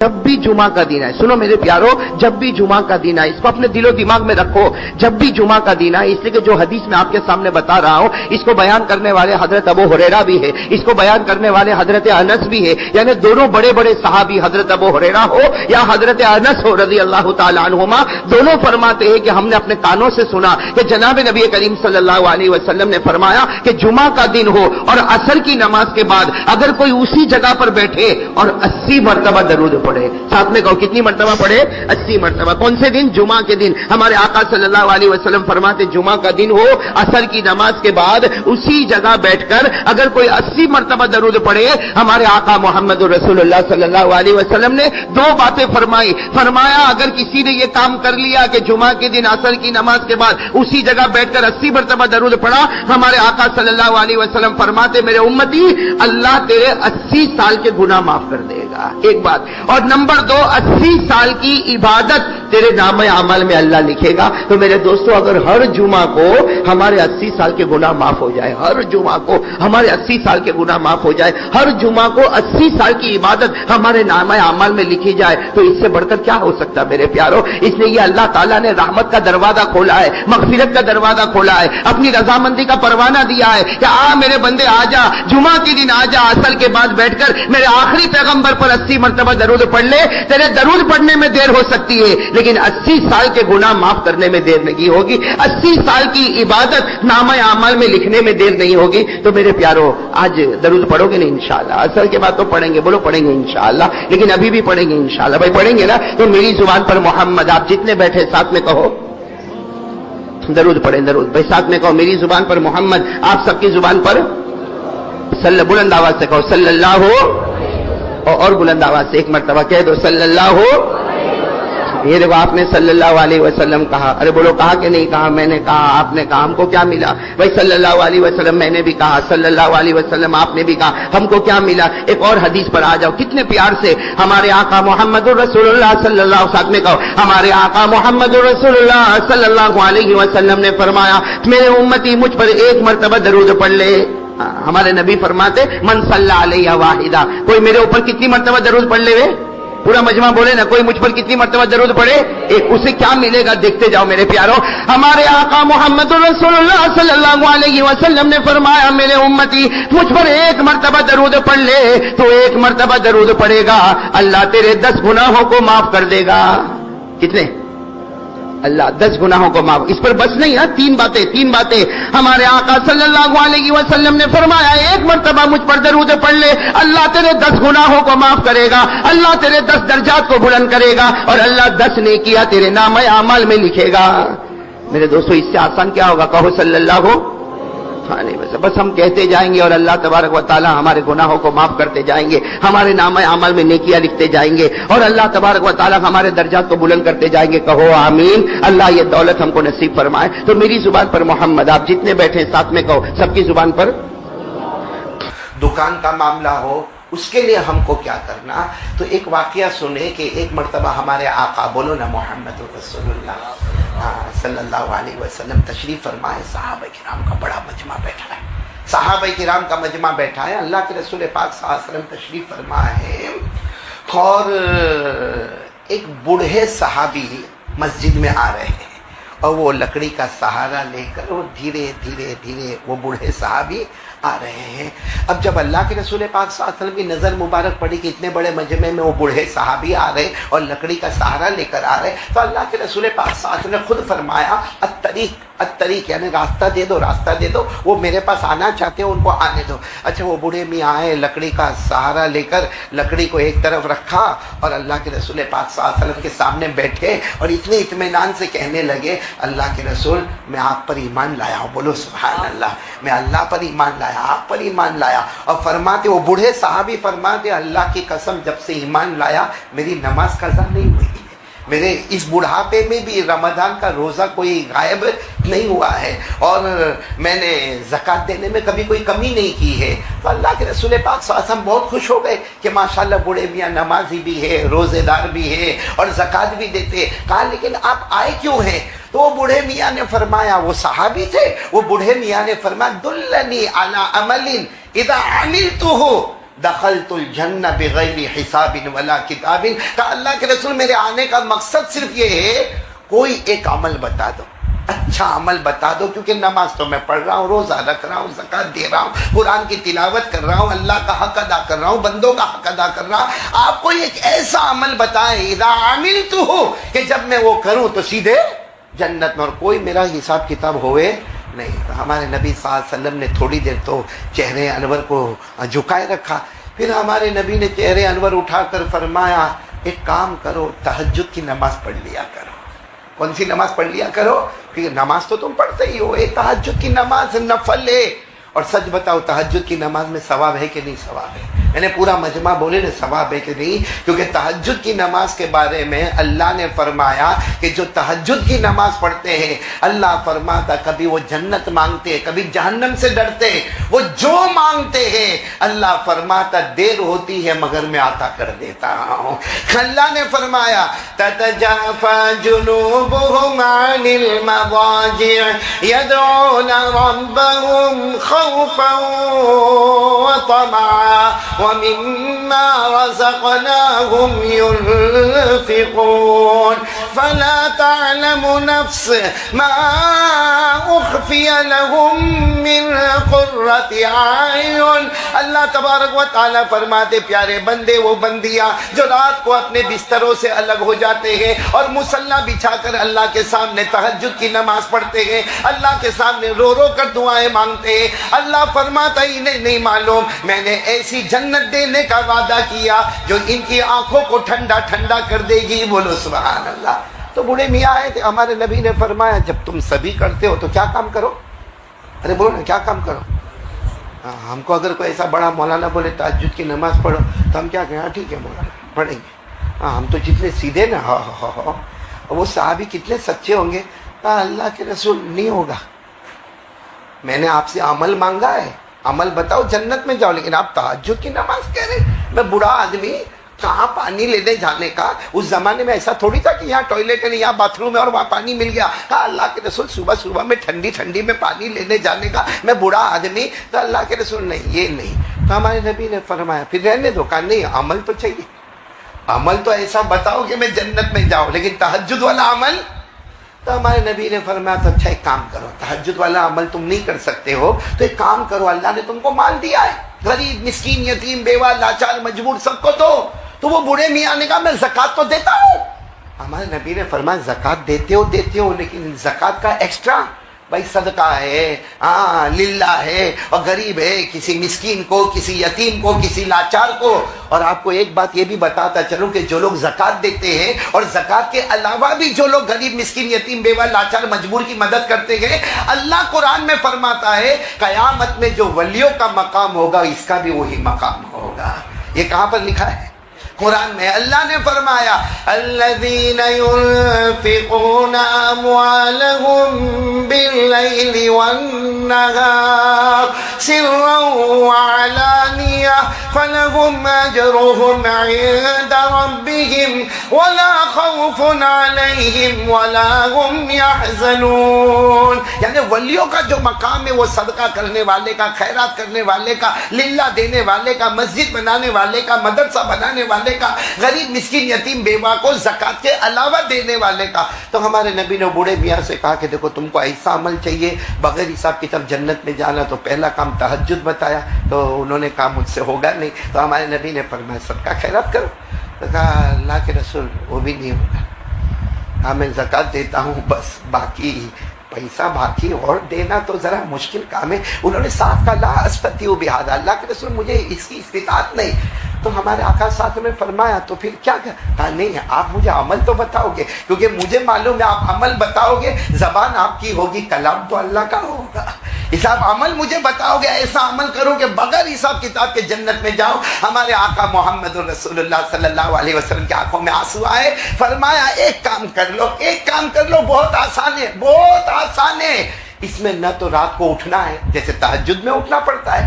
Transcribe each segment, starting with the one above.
جب بھی جمعہ کا دن ہے، سنو میرے پیارو، جب بھی جمعہ کا دن ہے، اس کو اپنے دل و دماغ میں رکھو، جب بھی جمعہ کا دن ہے، اس لیے کہ جو حدیث میں آپ کے سامنے بتا رہا ہوں اس کو بیان کرنے والے حضرت ابو ہریرہ بھی ہے، اس کو بیان کرنے والے حضرت انس بھی ہے، یعنی دونوں بڑے بڑے صحابی حضرت ابو ہریرہ ہو یا حضرت انس ہو رضی اللہ تعالی عنہما، دونوں فرماتے ہیں کہ ہم نے اپنے کانوں سے سنا کہ جناب نبی کریم صلی اللہ علیہ وسلم نے فرمایا کہ جمعہ کا دن ہو اور عصر کی نماز کے بعد اگر کوئی اسی جگہ پر بیٹھے اور 80 مرتبہ درود پڑھے، ساتھ میں کہو کتنی مرتبہ پڑھے؟ 80 مرتبہ۔ کون سے دن؟ جمعہ کے دن۔ ہمارے آقا صلی اللہ علیہ وسلم فرماتے جمعہ کا دن ہو، عصر کی نماز کے بعد اسی جگہ بیٹھ کر اگر کوئی 80 مرتبہ درود پڑھے، ہمارے آقا محمد رسول اللہ صلی اللہ علیہ وسلم نے دو باتیں فرمائی۔ فرمایا اگر کسی نے یہ کام کر لیا کہ جمعہ کے دن عصر کی نماز کے بعد اسی جگہ بیٹھ کر 80 مرتبہ درود پڑھا، ہمارے آقا صلی اللہ علیہ وسلم فرماتے میرے امتی اللہ تیرے 80 سال کے گناہ معاف کر دے گا۔ ایک بات، اور نمبر 2، 80 سال کی عبادت تیرے نامہ اعمال میں اللہ لکھے گا۔ تو میرے دوستو اگر ہر جمعہ کو ہمارے 80 سال کے گناہ معاف ہو جائے، ہر جمعہ کو ہمارے 80 سال کے گناہ معاف ہو جائے، ہر جمعہ کو 80 سال کی عبادت ہمارے نامہ اعمال میں لکھی جائے، تو اس سے بڑھ کر کیا ہو سکتا میرے پیارو؟ اس لیے یہ اللہ تعالیٰ نے رحمت کا دروازہ کھولا ہے، مغفرت کا دروازہ کھولا ہے، اپنی رضامندی کا پروانہ دیا ہے کہ میرے بندے آ جا، جمعہ کے دن آ جا، عصر کے بعد بیٹھ کر میرے آخری پیغمبر پر 80 مرتبہ درود پڑھ لے۔ تیرے درود پڑھنے میں دیر ہو سکتی ہے لیکن 80 سال کے گناہ معاف کرنے میں دیر نہیں ہوگی، 80 سال کی عبادت نامہ اعمال میں لکھنے میں دیر نہیں ہوگی۔ تو میرے پیارو آج درود پڑھو گے نہیں انشاءاللہ؟ عصر کے بعد تو پڑھیں گے، بولو پڑھیں گے انشاءاللہ، لیکن ابھی بھی پڑھیں گے انشاءاللہ۔ بھائی پڑھیں گے نا؟ تو میری زبان پر محمد، آپ جتنے بیٹھے ساتھ میں کہو درود پڑھیں، درود۔ بھائی ساتھ میں کہو میری زبان پر محمد، آپ سب کی زبان پر بلند آواز سے کہو صلی اللہ، اور بلند آواز سے ایک مرتبہ کہہ دو صلی اللہ۔ یہ دیکھو آپ نے صلی اللہ علیہ وسلم کہا، ارے بولو کہا کہ نہیں کہا؟ میں نے کہا، آپ نے کہا، ہم کو کیا ملا؟ بھائی صلی اللہ علیہ وسلم میں نے بھی کہا، صلی اللہ علیہ وسلم آپ نے بھی کہا، ہم کو کیا ملا؟ ایک اور حدیث پر آ جاؤ، کتنے پیار سے ہمارے آقا محمد رسول اللہ صلی اللہ علیہ وسلم نے کہا، ہمارے آقا محمد رسول اللہ صلی اللہ علیہ وسلم نے فرمایا میرے امتی مجھ پر ایک مرتبہ درود پڑھ لے۔ ہمارے نبی فرماتے من صلی علیہ واحدہ، کوئی میرے اوپر کتنی مرتبہ درود پڑھ لے؟ پورا مجمع بولے نا، کوئی مجھ پر کتنی مرتبہ درود پڑھے؟ ایک، اسے کیا ملے گا دیکھتے جاؤ میرے پیارو۔ ہمارے آقا محمد رسول اللہ صلی اللہ علیہ وسلم نے فرمایا میرے امتی مجھ پر ایک مرتبہ درود پڑھ لے، تو ایک مرتبہ درود پڑھے گا اللہ تیرے 10 گناہوں کو معاف کر دے گا۔ کتنے؟ اللہ 10 گناہوں کو معاف۔ اس پر بس نہیں ہے، تین باتیں ہمارے آقا صلی اللہ علیہ وسلم نے فرمایا ایک مرتبہ مجھ پر درود پڑھ لے، اللہ تیرے 10 گناہوں کو معاف کرے گا، اللہ تیرے 10 درجات کو بلند کرے گا، اور اللہ 10 نیکیاں تیرے نامہ اعمال میں لکھے گا۔ میرے دوستو اس سے آسان کیا ہوگا؟ کہو صلی اللہ علیہ وسلم۔ بس ہم کہتے جائیں گے اور اللہ تبارک و تعالی ہمارے گناہوں کو معاف کرتے جائیں گے، ہمارے نامہ اعمال میں نیکیاں لکھتے جائیں گے، اور اللہ تبارک و تعالی ہمارے درجات کو بلند کرتے جائیں گے۔ کہو آمین۔ اللہ یہ دولت ہم کو نصیب فرمائے۔ تو میری زبان پر محمد، آپ جتنے بیٹھے ساتھ میں کہو، سب کی زبان پر۔ دکان کا معاملہ ہو، اس کے لیے ہم کو کیا کرنا؟ تو ایک واقعہ سنے کہ ایک مرتبہ ہمارے آقا، بولو نا محمد رسول اللہ صلی اللہ علیہ وسلم تشریف فرمائے، صحابہ کرام کا بڑا مجمع بیٹھا ہے، صحابہ کرام کا مجمع بیٹھا ہے، اللہ کے رسول پاک صلی اللہ علیہ وسلم تشریف فرمائے ہیں، اور ایک بوڑھے صحابی مسجد میں آ رہے ہیں، اور وہ لکڑی کا سہارا لے کر وہ دھیرے دھیرے وہ بوڑھے صحابی آ رہے ہیں۔ اب جب اللہ کے رسول پاک صلی اللہ علیہ وسلم کی نظر مبارک پڑی کہ اتنے بڑے مجمع میں وہ بوڑھے صحابی آ رہے اور لکڑی کا سہارا لے کر آ رہے، تو اللہ کے رسول پاک صلی اللہ علیہ وسلم نے خود فرمایا الطریق، یعنی راستہ دے دو، وہ میرے پاس آنا چاہتے ہیں ان کو آنے دو۔ اچھا وہ بوڑھے میاں آئے، لکڑی کا سہارا لے کر لکڑی کو ایک طرف رکھا اور اللہ کے رسول پاک صلی اللہ علیہ وسلم کے سامنے بیٹھے اور اتنے اطمینان سے کہنے لگے اللہ کے رسول میں آپ پر ایمان لایا ہوں، بولو سبحان اللہ، میں اللہ پر ایمان لایا، آپ پر ایمان لایا۔ اور فرماتے وہ بوڑھے صحابی فرماتے اللہ کی قسم جب سے ایمان لایا میری نماز قضا نہیں ہوئی، میرے اس بڑھاپے میں بھی رمضان کا روزہ کوئی غائب نہیں ہوا ہے، اور میں نے زکوٰۃ دینے میں کبھی کوئی کمی نہیں کی ہے۔ تو اللہ کے رسول پاک صلی اللہ علیہ وسلم بہت خوش ہو گئے کہ ماشاءاللہ بوڑھے میاں نمازی بھی ہے، روزے دار بھی ہے اور زکوٰۃ بھی دیتے۔ کہا لیکن آپ آئے کیوں ہیں؟ تو وہ بوڑھے میاں نے فرمایا، وہ صحابی تھے، وہ بوڑھے میاں نے فرمایا دلنی علی عمل اذا عملتہ دخلت الجنہ بغیر حساب ولا کتاب. کہ اللہ کے رسول میرے آنے کا مقصد صرف یہ ہے کوئی ایک عمل بتا دو، اچھا عمل بتا دو، کیونکہ نماز تو میں پڑھ رہا ہوں، روزہ رکھ رہا ہوں، زکوٰۃ دے رہا ہوں، قرآن کی تلاوت کر رہا ہوں، اللہ کا حق ادا کر رہا ہوں، بندوں کا حق ادا کر رہا ہوں. آپ کو ایک ایسا عمل بتائیں اذا عملتہ کہ جب میں وہ کروں تو سیدھے جنت میں، اور کوئی میرا حساب کتاب ہوئے نہیں. تو ہمارے نبی صلی اللہ علیہ وسلم نے تھوڑی دیر تو چہرے انور کو جھکائے رکھا، پھر ہمارے نبی نے چہرے انور اٹھا کر فرمایا ایک کام کرو، تہجد کی نماز پڑھ لیا کرو. کون سی نماز پڑھ لیا کرو؟ کیونکہ نماز تو تم پڑھتے ہی ہو، ایک تہجد کی نماز نفل ہے. اور سچ بتاؤ تہجد کی نماز میں ثواب ہے کہ نہیں ثواب ہے؟ میں نے پورا مجمع بولے نا ثواب ہے کہ نہیں، کیونکہ تہجد کی نماز کے بارے میں اللہ نے فرمایا کہ جو تہجد کی نماز پڑھتے ہیں اللہ فرماتا کبھی وہ جنت مانگتے ہیں، کبھی جہنم سے ڈرتے ہیں، وہ جو مانگتے ہیں اللہ فرماتا دیر ہوتی ہے مگر میں عطا کر دیتا ہوں. اللہ نے فرمایا تتجافى جنوبهم عن المضاجع يدعون ربهم خوفا وطمعا ومما رزقناهم ينفقون فلا تعلم نفس ما اخفي لهم من قرة اعين. اللہ تبارک و تعالیٰ فرماتے پیارے بندے وہ بندیاں جو رات کو اپنے بستروں سے الگ ہو جاتے ہیں اور مصلی بچھا کر اللہ کے سامنے تہجد کی نماز پڑھتے ہیں، اللہ کے سامنے رو رو کر دعائیں مانگتے ہیں، اللہ فرماتا انہیں نہیں معلوم میں نے ایسی جنت دینے کا وعدہ کیا جو ان کی آنکھوں کو ٹھنڈا ٹھنڈا کر دے گی. بولو سبحان اللہ. تو بوڑھے میاں آئے تھے، ہمارے نبی نے فرمایا جب تم سبھی کرتے ہو تو کیا کام کرو؟ ارے بولو نا کیا کام کرو؟ ہم کو اگر کوئی ایسا بڑا مولانا بولے تہجد کی نماز پڑھو تو ہم کیا کہیں؟ ہاں ٹھیک ہے مولانا پڑھیں گے. ہم تو جتنے سیدھے نا وہ صحابی کتنے سچے ہوں گے. اللہ کے رسول نہیں ہوگا، میں نے آپ سے عمل مانگا ہے، عمل بتاؤ جنت میں جاؤ، لیکن آپ تہجد کی نماز کہہ رہے ہیں. میں بوڑھا آدمی کہاں پانی لینے جانے کا؟ اس زمانے میں ایسا تھوڑی تھا کہ یہاں ٹوائلٹ ہے یہاں باتھ روم ہے اور وہاں پانی مل گیا. کہا اللہ کے رسول صبح صبح میں ٹھنڈی ٹھنڈی میں پانی لینے جانے کا، میں بوڑھا آدمی. تو اللہ کے رسول نہیں یہ نہیں. تو ہمارے نبی نے فرمایا پھر رہنے دو. کہا نہیں عمل تو چاہیے، عمل تو ایسا بتاؤ کہ میں جنت میں جاؤں، لیکن تہجد والا عمل. تو ہمارے نبی نے فرمایا تو اچھا ایک کام کرو، تہجد والا عمل تم نہیں کر سکتے ہو تو ایک کام کرو، اللہ نے تم کو مال دیا ہے، غریب مسکین یتیم بیوہ لاچار مجبور سب کو دو. تو وہ بوڑھے میاں نے کہا میں زکوٰۃ تو دیتا ہوں. ہمارے نبی نے فرمایا زکوٰۃ دیتے ہو لیکن زکوٰۃ کا ایکسٹرا بھائی صدقہ ہے، للہ ہے، اور غریب ہے، کسی مسکین کو، کسی یتیم کو، کسی لاچار کو. اور آپ کو ایک بات یہ بھی بتاتا چلوں کہ جو لوگ زکوٰۃ دیتے ہیں اور زکوٰۃ کے علاوہ بھی جو لوگ غریب مسکین یتیم بیوہ لاچار مجبور کی مدد کرتے ہیں، اللہ قرآن میں فرماتا ہے قیامت میں جو ولیوں کا مقام ہوگا اس کا بھی وہی مقام ہوگا. یہ کہاں پر لکھا ہے؟ قرآن میں. اللہ نے فرمایا الذین ينفقون اموالهم باللیل والنہار سرا وعلانیہ فلهم اجرهم عند ربهم ولا خوف علیہم ولا هم يحزنون. یعنی ولیوں کا جو مقام ہے وہ صدقہ کرنے والے کا، خیرات کرنے والے کا، للہ دینے والے کا، مسجد بنانے والے کا، مدرسہ بنانے والے کا، غریب مسکین یتیم بیوہ کو زکوٰۃ کے علاوہ دینے والے کا. تو ہمارے نبی نے بوڑھے میاں سے کہا کہ دیکھو تم کو ایسا عمل چاہیے بغیر حساب کتاب جنت میں جانا، تو پہلا کام تہجد بتایا. تو انہوں نے کہا مجھ سے ہوگا نہیں. تو ہمارے نبی نے فرمایا صدقہ خیرات کرو. تو کہا اللہ کے رسول وہ بھی نہیں ہوگا. ہاں میں زکوٰۃ دیتا ہوں بس، باقی پیسہ باقی اور دینا تو ذرا مشکل کام ہے. انہوں نے صاف کہا لا استطیع بہذا، اللہ کے رسول مجھے اس کی استطاعت نہیں. تو ہمارے آقا صاحب نے فرمایا تو پھر کیا کہا؟ نہیں آپ مجھے عمل تو بتاؤ گے، کیونکہ مجھے معلوم ہے آپ عمل بتاؤ گے زبان آپ کی ہوگی، کلام تو اللہ کا ہوگا. حساب عمل مجھے بتاؤ گے، ایسا عمل کرو کہ بغیر حساب کتاب کے جنت میں جاؤ. ہمارے آقا محمد رسول اللہ صلی اللہ علیہ وسلم کی آنکھوں میں آنسو آئے. فرمایا ایک کام کر لو، ایک کام کر لو، بہت آسان ہے، بہت آسان ہے. اس میں نہ تو رات کو اٹھنا ہے جیسے تہجد میں اٹھنا پڑتا ہے،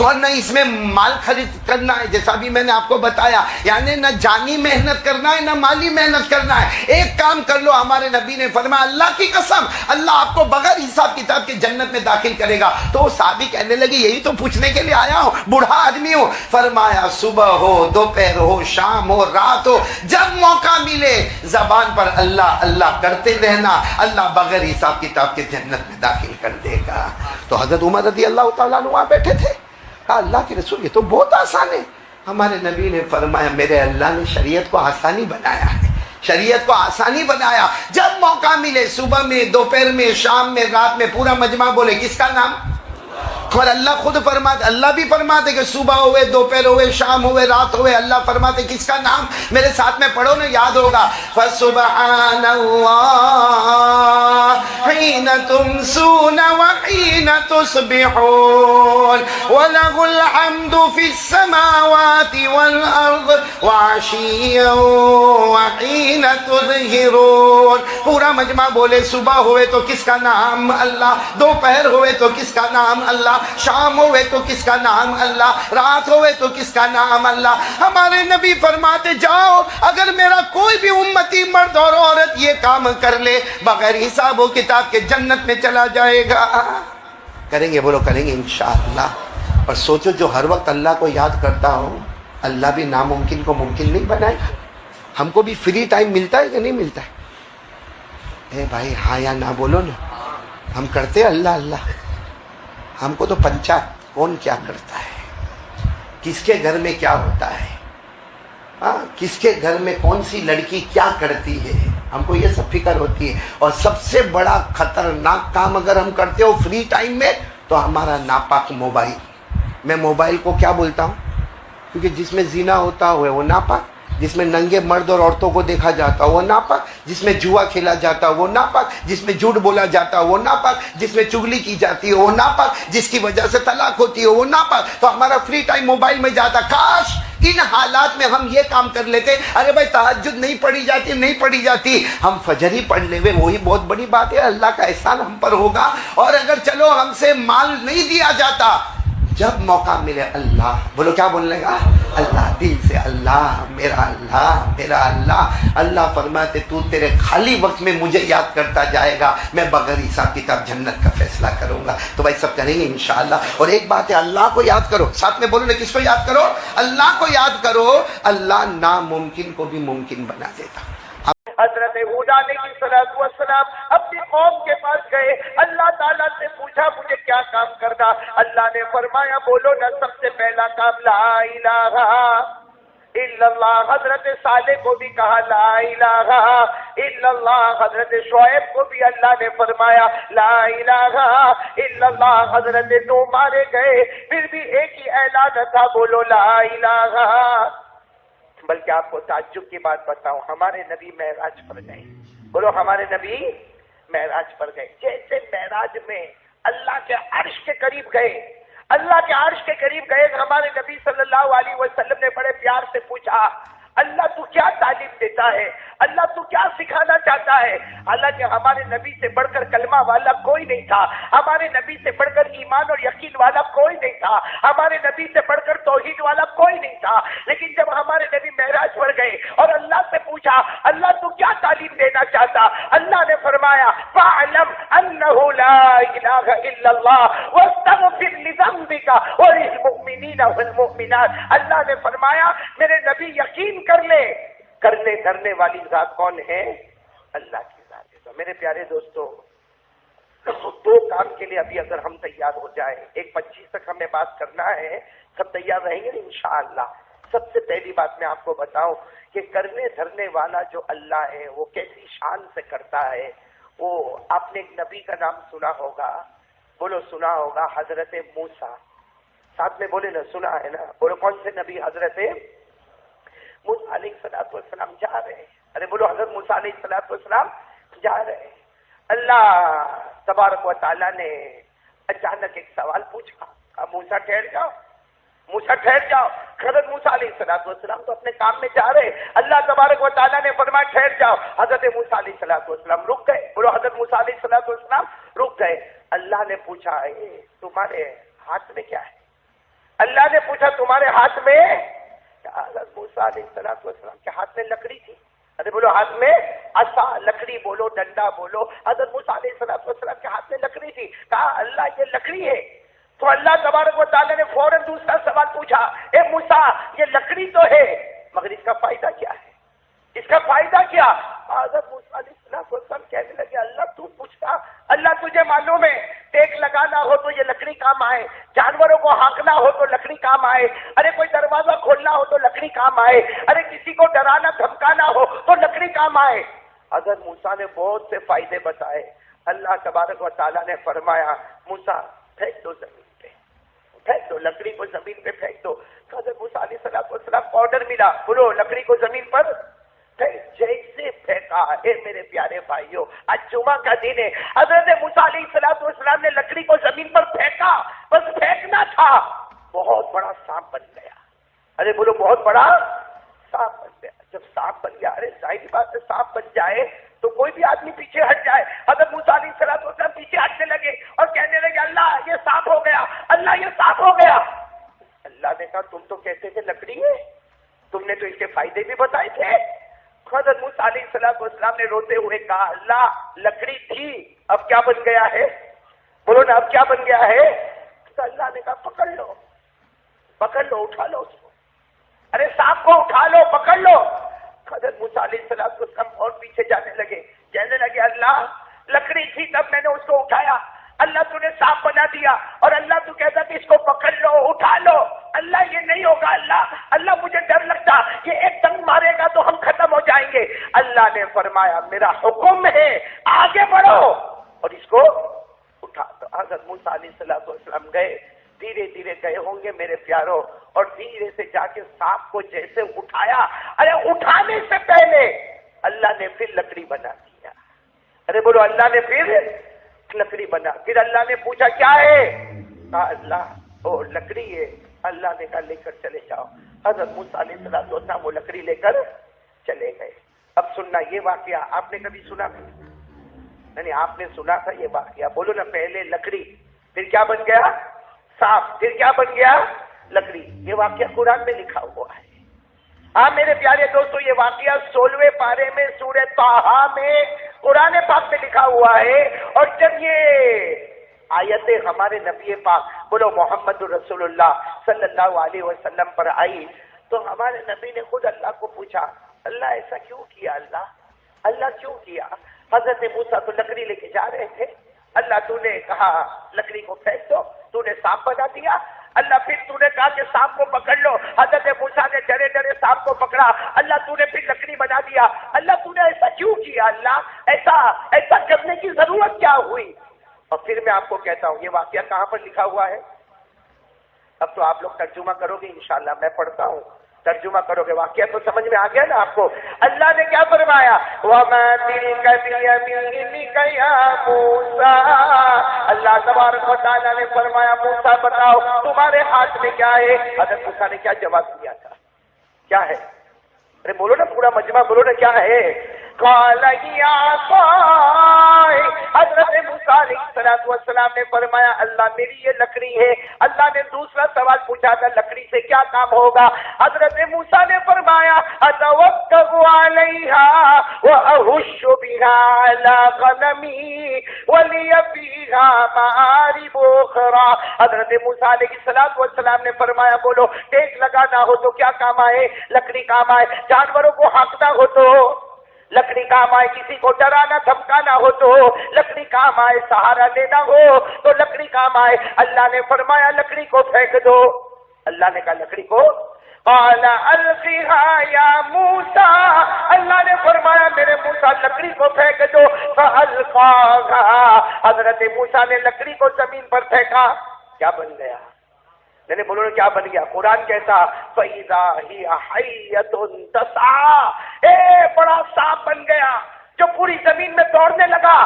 اور نہ اس میں مال خرید کرنا ہے، جیسا بھی میں نے آپ کو بتایا، یعنی نہ جانی محنت کرنا ہے نہ مالی محنت کرنا ہے۔ ایک کام کر لو، ہمارے نبی نے فرمایا اللہ کی قسم اللہ آپ کو بغیر حساب کتاب کے جنت میں داخل کرے گا۔ تو وہ صحابی کہنے لگے یہی تو پوچھنے کے لیے آیا ہوں، بوڑھا آدمی ہوں۔ فرمایا صبح ہو، دوپہر ہو، شام ہو، رات ہو، جب موقع ملے زبان پر اللہ اللہ کرتے رہنا، اللہ بغیر حساب کتاب کے جنت میں داخل کر دے گا۔ تو حضرت عمر رضی اللہ تعالیٰ عنہ وہاں بیٹھے تھے، کہا اللہ کے رسول یہ تو بہت آسان ہے۔ ہمارے نبی نے فرمایا میرے اللہ نے شریعت کو آسانی بنایا ہے، شریعت کو آسانی بنایا۔ جب موقع ملے صبح میں، دوپہر میں، شام میں، رات میں، پورا مجمع بولے کس کا نام؟ اور اللہ خود فرماتے، اللہ بھی فرماتے کہ صبح ہوئے، دوپہر ہوئے، شام ہوئے، رات ہوئے، اللہ فرماتے کس کا نام؟ میرے ساتھ میں پڑھو نا، یاد ہوگا۔ فَسُبْحَانَ اللَّهِ حِينَ تُمْسُونَ وَحِينَ تُصْبِحُونَ وَلَهُ الْحَمْدُ فِي السَّمَاوَاتِ وَالْأَرْضِ وَعَشِيًّا وَحِينَ تُظْهِرُونَ۔ پورا مجمع بولے صبح ہوئے تو کس کا نام؟ اللہ۔ دوپہر ہوئے تو کس کا نام؟ اللہ۔ شام ہوئے تو کس کا نام؟ اللہ۔ رات ہوئے تو کس کا نام؟ اللہ۔ ہمارے نبی فرماتے جاؤ اگر میرا کوئی بھی امتی مرد اور عورت یہ کام کر لے بغیر حساب و کتاب کے جنت میں چلا جائے گا۔ کریں گے؟ بولو کریں گے انشاءاللہ۔ اور سوچو جو ہر وقت اللہ کو یاد کرتا ہو اللہ بھی ناممکن کو ممکن نہیں بنائے گا۔ ہم کو بھی فری ٹائم ملتا ہے کہ نہیں ملتا ہے؟ اے بھائی ہاں یا نہ بولو نا، ہم کرتے اللہ اللہ، ہم کو تو پنچایت کون کیا کرتا ہے، کس کے گھر میں کیا ہوتا ہے، کس کے گھر میں کون سی لڑکی کیا کرتی ہے، ہم کو یہ سب فکر ہوتی ہے۔ اور سب سے بڑا خطرناک کام اگر ہم کرتے ہو فری ٹائم میں تو ہمارا ناپاک موبائل۔ میں موبائل کو کیا بولتا ہوں؟ کیونکہ جس میں زنا ہوتا ہے وہ ناپاک، جس میں ننگے مرد اور عورتوں کو دیکھا جاتا وہ ناپاک، جس میں جوا کھیلا جاتا وہ ناپاک، جس میں جھوٹ بولا جاتا وہ ناپاک، جس میں چگلی کی جاتی ہے وہ ناپاک، جس کی وجہ سے طلاق ہوتی ہے وہ ناپاک۔ تو ہمارا فری ٹائم موبائل میں جاتا۔ کاش ان حالات میں ہم یہ کام کر لیتے، ارے بھائی تہجد نہیں پڑھی جاتی، نہیں پڑھی جاتی، ہم فجر ہی پڑھ لے، وہی بہت بڑی بات ہے، اللہ کا احسان ہم پر ہوگا۔ اور اگر چلو ہم سے مال نہیں دیا جاتا، جب موقع ملے اللہ، بولو کیا بولنے گا؟ اللہ، دل سے اللہ، میرا اللہ، میرا اللہ۔ اللہ فرماتے تو تیرے خالی وقت میں مجھے یاد کرتا جائے گا، میں بغیر حساب کتاب جنت کا فیصلہ کروں گا۔ تو بھائی سب کریں گے انشاءاللہ۔ اور ایک بات ہے، اللہ کو یاد کرو، ساتھ میں بولو نا کس کو یاد کرو؟ اللہ کو یاد کرو، اللہ ناممکن کو بھی ممکن بنا دیتا۔ حضرت ہود علیہ السلام اپنی قوم کے پاس گئے، اللہ تعالیٰ سے پوچھا مجھے کیا کام کرنا؟ اللہ نے فرمایا بولو نا سب سے پہلا کام لا الہ الا اللہ۔ حضرت صالح کو بھی کہا لا الہ الا اللہ، حضرت شعیب کو بھی اللہ نے فرمایا لا الہ الا اللہ۔ حضرت نوح مارے گئے پھر بھی ایک ہی اعلان تھا، بولو لا الہ۔ بلکہ آپ کو تعجب کی بات بتاؤں، ہمارے نبی معراج پر گئے، بولو ہمارے نبی معراج پر گئے۔ جیسے معراج میں اللہ کے عرش کے قریب گئے، اللہ کے عرش کے قریب گئے، ہمارے نبی صلی اللہ علیہ وسلم نے بڑے پیار سے پوچھا اللہ تو کیا تعلیم دیتا ہے، اللہ تو کیا سکھانا چاہتا ہے؟ حالانکہ ہمارے نبی سے بڑھ کر کلمہ والا کوئی نہیں تھا، ہمارے نبی سے بڑھ کر ایمان اور یقین والا کوئی نہیں تھا، ہمارے نبی سے بڑھ کر توحید والا کوئی نہیں تھا۔ لیکن جب ہمارے نبی معراج پر گئے اور اللہ سے پوچھا اللہ تو کیا تعلیم دینا چاہتا، اللہ نے فرمایا فَاعْلَمْ أَنَّهُ لَا إِلَٰهَ إِلَّا اللَّهُ وَاسْتَغْفِرْ لِذَنبِكَ وَلِلْمُؤْمِنِينَ وَالْمُؤْمِنَاتِ۔ اللہ نے فرمایا میرے نبی یقین کرنے دھرنے والی ذات کون ہے؟ اللہ کی ذات ہے۔ تو میرے پیارے دوستو، دو کام کے لیے ابھی اگر ہم تیار ہو جائیں، 1:25 تک ہمیں بات کرنا ہے، سب تیار رہیں گے انشاءاللہ۔ سب سے پہلی بات میں آپ کو بتاؤں کہ کرنے دھرنے والا جو اللہ ہے وہ کیسی شان سے کرتا ہے۔ وہ آپ نے ایک نبی کا نام سنا ہوگا، بولو سنا ہوگا، حضرت موسیٰ۔ ساتھ میں بولے نا سنا ہے نا، بولو کون سے نبی؟ حضرت موسیٰ علیہ السلام جا رہے ہیں، ارے بولو حضرت موسیٰ علیہ السلام جا رہے ہیں۔ اللہ تبارک و تعالیٰ نے اچانک ایک سوال پوچھا، کہا موسیٰ ٹھہر جاؤ، موسیٰ ٹھہر جاؤ۔ حضرت موسیٰ علیہ السلام تو اپنے کام میں جا رہے، اللہ تبارک و تعالیٰ نے فرمایا ٹھہر جاؤ۔ حضرت موسیٰ علیہ السلام رک گئے، بولو حضرت موسیٰ علیہ السلام رک گئے۔ اللہ نے پوچھا تمہارے ہاتھ میں کیا ہے؟ اللہ نے پوچھا تمہارے ہاتھ میں؟ حضرت موسیٰ علیہ السلام کے ہاتھ میں لکڑی تھی. ارے بولو ہاتھ میں عصا، لکڑی بولو، ڈنڈا بولو. حضرت موسیٰ علیہ السلام کے ہاتھ میں لکڑی تھی. کہا اللہ یہ لکڑی ہے. تو اللہ تبارک و تعالیٰ نے فوراً دوسرا سوال پوچھا، اے موسیٰ یہ لکڑی تو ہے مگر اس کا فائدہ کیا ہے؟ اس کا فائدہ کیا؟ حضرت موسیٰ علیہ السلام کہنے لگے اللہ تو پوچھتا، اللہ تجھے معلوم ہے ٹیک لگانا ہو تو یہ لکڑی کام آئے، جانوروں کو ہانکنا ہو تو لکڑی کام آئے، ارے کوئی دروازہ کھولنا ہو تو لکڑی کام آئے، ارے کسی کو ڈرانا دھمکانا ہو تو لکڑی کام آئے. حضرت موسیٰ نے بہت سے فائدے بتائے. اللہ تبارک و تعالیٰ نے فرمایا موسیٰ پھینک دو زمین پہ، پھینک دو لکڑی کو زمین پہ پھینک دو. حضرت موسیٰ علیہ السلام کو آرڈر ملا، بولو لکڑی کو زمین پر جیسے پھینکا. اے میرے پیارے بھائیوں آج جمعہ کا دن ہے. حضرت موسیٰ علیہ السلام نے لکڑی کو زمین پر پھینکا، بس پھینکنا تھا، بہت بڑا سانپ بن گیا. ارے بولو بہت بڑا سانپ بن گیا. جب سانپ بن گیا، ارے ظاہر بات ہے سانپ بن جائے تو کوئی بھی آدمی پیچھے ہٹ جائے. حضرت موسیٰ علیہ السلام پیچھے ہٹنے لگے اور کہنے لگے اللہ یہ سانپ ہو گیا، اللہ یہ سانپ ہو گیا. اللہ نے کہا تم تو کہتے تھے لکڑی ہے، تم نے تو اس کے فائدے بھی بتائے تھے. حضرت موسیٰ علیہ السلام نے روتے ہوئے کہا اللہ لکڑی تھی اب کیا بن گیا ہے؟ بولو نا اب کیا بن گیا ہے؟ تو اللہ نے کہا پکڑ لو، پکڑ لو، اٹھا لو اس کو. ارے سانپ کو اٹھا لو، پکڑ لو. حضرت موسیٰ علیہ السلام اور پیچھے جانے لگے، کہنے لگے اللہ لکڑی تھی تب میں نے اس کو اٹھایا، اللہ تو نے سانپ بنا دیا اور اللہ تو کہتا کہ اس کو پکڑ لو، اٹھا لو. اللہ یہ نہیں ہوگا، اللہ مجھے ڈر لگتا یہ ایک ٹنگ مارے گا تو ہم ختم ہو جائیں گے. اللہ نے فرمایا میرا حکم ہے آگے بڑھو اور اس کو اٹھا دو. حضرت موسیٰ علیہ السلام گئے، دھیرے دھیرے گئے ہوں گے میرے پیاروں، اور دھیرے سے جا کے سانپ کو جیسے اٹھایا، ارے اٹھانے سے پہلے اللہ نے پھر لکڑی بنا دیا. ارے بولو اللہ نے پھر لکڑی بنا. پھر اللہ نے پوچھا کیا ہے؟ کہا اللہ وہ لکڑی ہے. اللہ نے کہا لے کر چلے جاؤ. حضرت موسیٰ علیہ السلام وہ لکڑی لے کر چلے گئے. اب سننا یہ واقعہ آپ نے کبھی سنا تھا؟ نہیں آپ نے سنا تھا یہ واقعہ. بولو نا پہلے لکڑی، پھر کیا بن گیا؟ سانپ، پھر کیا بن گیا؟ لکڑی. یہ واقعہ قرآن میں لکھا ہوا ہے. ہاں میرے پیارے دوستو یہ واقعہ 16ویں پارے میں سورہ طٰہٰ میں قرآن پاک میں لکھا ہوا ہے. اور جب یہ آیتیں ہمارے نبی پاک بولو محمد رسول اللہ صلی اللہ علیہ وسلم پر آئی تو ہمارے نبی نے خود اللہ کو پوچھا اللہ ایسا کیوں کیا؟ اللہ کیوں کیا؟ حضرت موسیٰ تو لکڑی لے کے جا رہے تھے، اللہ تو نے کہا لکڑی کو پھینک دو، تو نے سانپ بنا دیا. اللہ پھر تو نے کہا کہ سانپ کو پکڑ لو، حضرت موسیٰ نے ڈرے ڈرے سانپ کو پکڑا، اللہ تو نے پھر لکڑی بنا دیا. اللہ تو نے ایسا کیوں کیا؟ اللہ ایسا کرنے کی ضرورت کیا ہوئی؟ اور پھر میں آپ کو کہتا ہوں یہ واقعہ کہاں پر لکھا ہوا ہے. اب تو آپ لوگ ترجمہ کرو گے انشاءاللہ، میں پڑھتا ہوں ترجمہ کرو گے. واقعہ تو سمجھ میں آ گیا نا آپ کو. اللہ نے کیا فرمایا؟ وَمَا تِلْكَ بِيَمِينِكَ يَا مُوسَىٰ. اللہ تبارک و تعالیٰ نے فرمایا موسیٰ بتاؤ تمہارے ہاتھ میں کیا ہے؟ حضرت موسیٰ نے کیا جواب دیا تھا؟ کیا ہے؟ ارے بولو نا پورا مجمع بولو نا کیا ہے؟ قَالَ يَا عَصَايَ. حضرت موسیٰ علیہ السلام نے فرمایا اللہ میری یہ لکڑی ہے. اللہ نے دوسرا سوال پوچھا تھا لکڑی سے کیا کام ہوگا؟ حضرت موسیٰ نے فرمایا أَتَوَكَّلُ عَلَيْهَا وَأَهُشُّ بِهَا عَلَىٰ غَنَمِي وَلِيَ فِيهَا مَآرِبُ أُخْرَىٰ. حضرت موسیٰ علیہ السلام نے فرمایا بولو ٹیک لگانا ہو تو کیا کام آئے؟ لکڑی کام آئے. جانوروں کو ہانکنا ہو تو لکڑی کام آئے، کسی کو ڈرانا دھمکانا ہو تو لکڑی کام آئے، سہارا لینا ہو تو لکڑی کام آئے. اللہ نے فرمایا لکڑی کو پھینک دو. اللہ نے کہا لکڑی کو قال القها یا موسیٰ. اللہ نے فرمایا میرے موسیٰ لکڑی کو پھینک دو. فالقاها. حضرت موسیٰ نے لکڑی کو زمین پر پھینکا. کیا بن گیا؟ نہیں بولو نا کیا بن گیا؟ قرآن کہتا فَإِذَا هِيَ حَيَّةٌ تَسْعَىٰ. بڑا سانپ بن گیا جو پوری زمین میں دوڑنے لگا.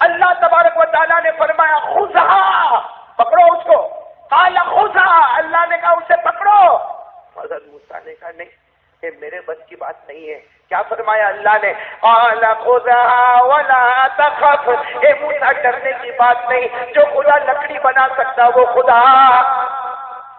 اللہ تبارک و تعالیٰ نے فرمایا خُذْهَا. پکڑو اس کو. قَالَ خُذْهَا. اللہ نے کہا اسے پکڑو. حضرت موسیٰ نے کہا نہیں یہ میرے بس کی بات نہیں ہے. کیا فرمایا اللہ نے؟ قَالَ خُذْهَا وَلَا تَخَفْ. موسیٰ ڈرنے کی بات نہیں، جو خدا لکڑی بنا سکتا وہ خدا.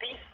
30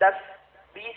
10, 20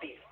30।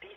30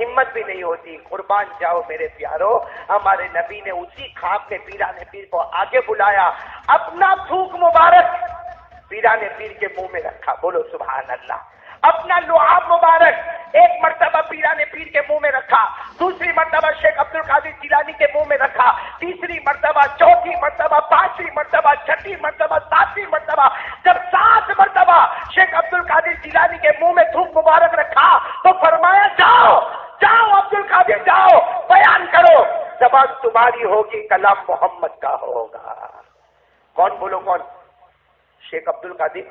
ہمت بھی نہیں ہوتی. قربان جاؤ میرے پیارو, ہمارے نبی نے اسی خواب میں پیرانے پیر کو آگے بلایا, اپنا تھوک مبارک پیرانے پیر کے منہ میں رکھا. بولو سبحان اللہ. اپنا لعاب مبارک ایک مرتبہ پیرانے پیر کے منہ میں رکھا, دوسری مرتبہ شیخ عبد القادر جیلانی کے منہ میں رکھا, تیسری مرتبہ, چوتھی مرتبہ, پانچویں مرتبہ, چھٹی مرتبہ, ساتویں مرتبہ. جب 7 مرتبہ شیخ عبد القادر جیلانی کے منہ میں تھوک مبارک رکھا تو فرمایا جاؤ جاؤ عبد القادر جاؤ, بیان کرو, زبان تمہاری ہوگی, کلام محمد کا ہوگا. کون بولو کون؟ شیخ عبد القادر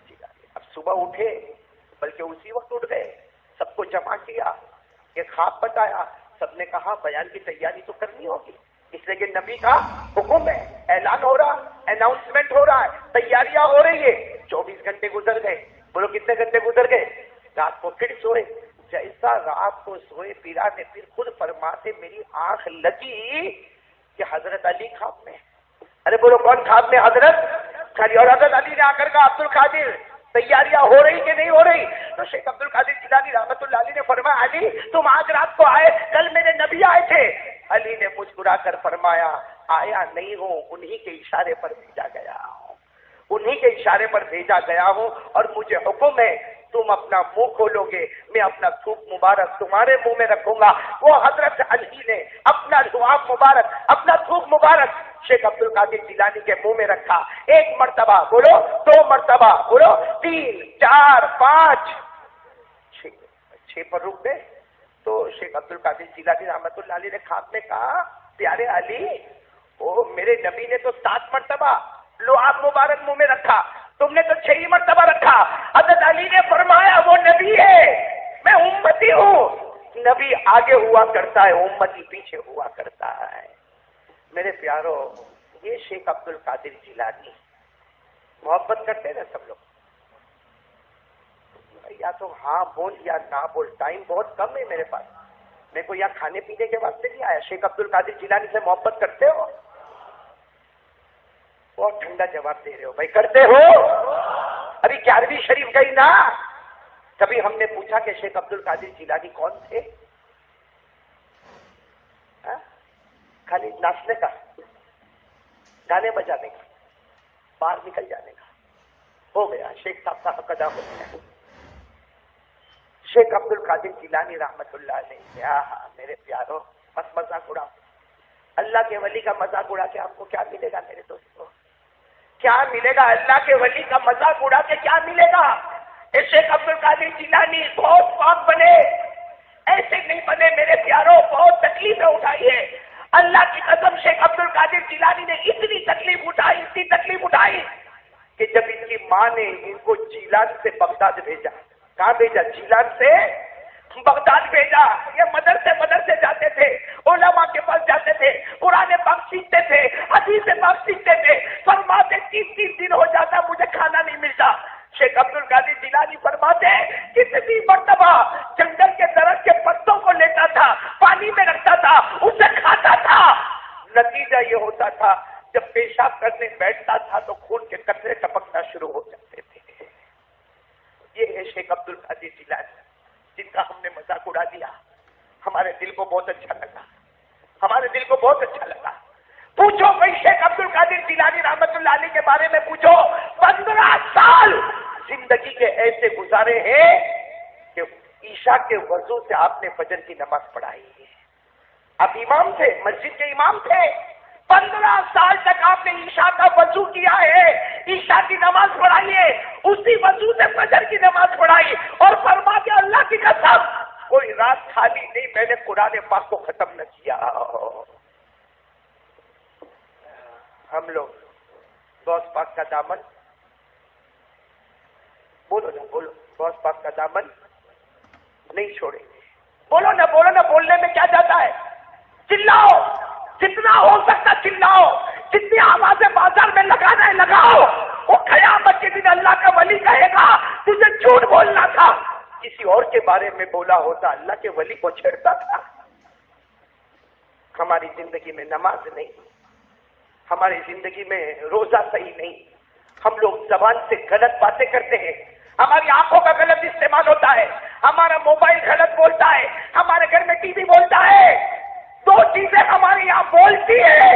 جیلانی. اب صبح اٹھے, بلکہ اسی وقت اٹھ گئے, سب کو جمع کیا, ایک خواب بتایا, سب نے کہا بیان کی تیاری تو کرنی ہوگی, اس لیے کہ نبی کا حکم ہے, اعلان ہو رہا, اناؤنسمنٹ ہو رہا ہے, تیاریاں ہو رہی ہے. 24 گھنٹے گزر گئے. بولو کتنے گھنٹے گزر گئے؟ رات کو پھر سوئے. جیسا رات کو سوئے پیرانے پھر خود فرماتے میری آنکھ لگی کہ حضرت علی خواب میں. ارے بولو کون خواب میں؟ حضرت علی. اور حضرت علی نے آ کر کہا عبد القادر تیاریاں ہو رہی کہ نہیں ہو رہی؟ تو شیخ عبد القادر جیلانی رحمت اللہ علیہ نے فرمایا علی تم آج رات کو آئے, کل میرے نبی آئے تھے. علی نے مسکرا کر فرمایا آیا نہیں ہوں, انہی کے اشارے پر بھیجا گیا ہوں, انہی کے اشارے پر بھیجا گیا ہوں, اور مجھے حکم ہے تم اپنا منہ کھولو گے, میں اپنا تھوک مبارک تمہارے منہ میں رکھوں گا. وہ حضرت علی نے اپنا لعاب مبارک, اپنا تھوک مبارک شیخ عبد القادر جیلانی کے منہ میں رکھا. 1 مرتبہ بولو, 2 مرتبہ بولو, 3, 4, 5, 6 پر رک گئے. تو شیخ عبد القادر جیلانی رحمت اللہ علیہ نے خواب میں کہا پیارے علی, او میرے نبی نے تو 7 مرتبہ لعاب مبارک منہ میں رکھا, تم نے تو 6 ہی مرتبہ رکھا. حضرت علی نے فرمایا وہ نبی ہے, میں امتی ہوں. نبی آگے ہوا کرتا ہے, امتی پیچھے ہوا کرتا ہے. میرے پیارو, یہ شیخ عبد القادر جیلانی محبت کرتے ہیں نا سب لوگ, یا تو ہاں بول یا نہ بول, ٹائم بہت کم ہے میرے پاس, میں کو یہاں کھانے پینے کے واسطے نہیں آیا. شیخ عبد القادر جیلانی سے محبت کرتے ہو؟ بہت ٹھنڈا جواب دے رہے ہو بھائی, کرتے ہو؟ ابھی 11ویں شریف گئی نا, کبھی ہم نے پوچھا کہ شیخ عبد القادر جیلانی کون تھے؟ خالی ناچنے کا, گانے بجانے کا, باہر نکل جانے کا, ہو گیا شیخ صاحب کا قدم ہو گیا. شیخ عبد القادر جیلانی رحمت اللہ علیہ, میرے پیاروں بس مذاق اڑا, اللہ کے ولی کا مذاق اڑا کے آپ کو کیا ملے گا میرے دوستوں؟ کیا ملے گا؟ اللہ کے ولی کا مذاق اڑا کے کیا ملے گا؟ شیخ عبد القادر جیلانی بہت پاک بنے, ایسے نہیں بنے میرے پیاروں, بہت تکلیفیں اٹھائی ہے. اللہ کی قسم شیخ عبد القادر جیلانی نے اتنی تکلیف اٹھائی کہ جب ان کی ماں نے ان کو جیلان سے بغداد بھیجا. کہاں بھیجا؟ جیلان سے بغداد بھیجا. یہ مدرسے جاتے تھے, علماء کے پاس جاتے تھے, قرآن پاک سیکھتے تھے, حدیث پاک سیکھتے تھے. فرماتے 3 دن ہو جاتا مجھے کھانا نہیں ملتا. شیخ عبد القادر جیلانی فرماتے کتنی مرتبہ جنگل کے درخت کے پتوں کو لیتا تھا, پانی میں رکھتا تھا, اسے کھاتا تھا. نتیجہ یہ ہوتا تھا جب پیشاب کرنے بیٹھتا تھا تو خون کے قطرے ٹپکنا شروع ہو جاتے تھے. یہ ہے شیخ عبد القادر جیلانی جن کا ہم نے مذاق اڑا دیا. ہمارے دل کو بہت اچھا لگا, پوچھو بھائی شیخ عبد القادر جیلانی رحمت اللہ علیہ کے بارے میں پوچھو. 15 سال زندگی کے ایسے گزارے ہیں کہ عشاء کے وضو سے آپ نے فجر کی نماز پڑھائی ہے. آپ امام تھے, مسجد کے امام تھے. 15 سال تک آپ نے عشاء کا وضو کیا ہے, عشاء کی نماز پڑھائی ہے, اسی وضو سے فجر کی نماز پڑھائی, اور فرما کے اللہ کی قسم کوئی رات خالی نہیں میں نے قرآن پاک کو ختم نہ کیا. ہم لوگ غوث پاک کا دامن, بولو نا بولو, غوث پاک کا دامن نہیں چھوڑیں گے. بولو نا, بولنے میں کیا جاتا ہے؟ چلاؤ, جتنا ہو سکتا چلاؤ, جتنی آوازیں بازار میں لگانا ہے لگاؤ. وہ قیامت کے دن اللہ کا ولی کہے گا تجھے جھوٹ بولنا تھا, کسی اور کے بارے میں بولا ہوتا, اللہ کے ولی کو چھیڑتا تھا. ہماری زندگی میں نماز نہیں, ہماری زندگی میں روزہ صحیح نہیں, ہم لوگ زبان سے غلط باتیں کرتے ہیں, ہماری آنکھوں کا غلط استعمال ہوتا ہے, ہمارا موبائل غلط بولتا ہے, ہمارا چیزیں ہمارے یہاں بولتی ہے،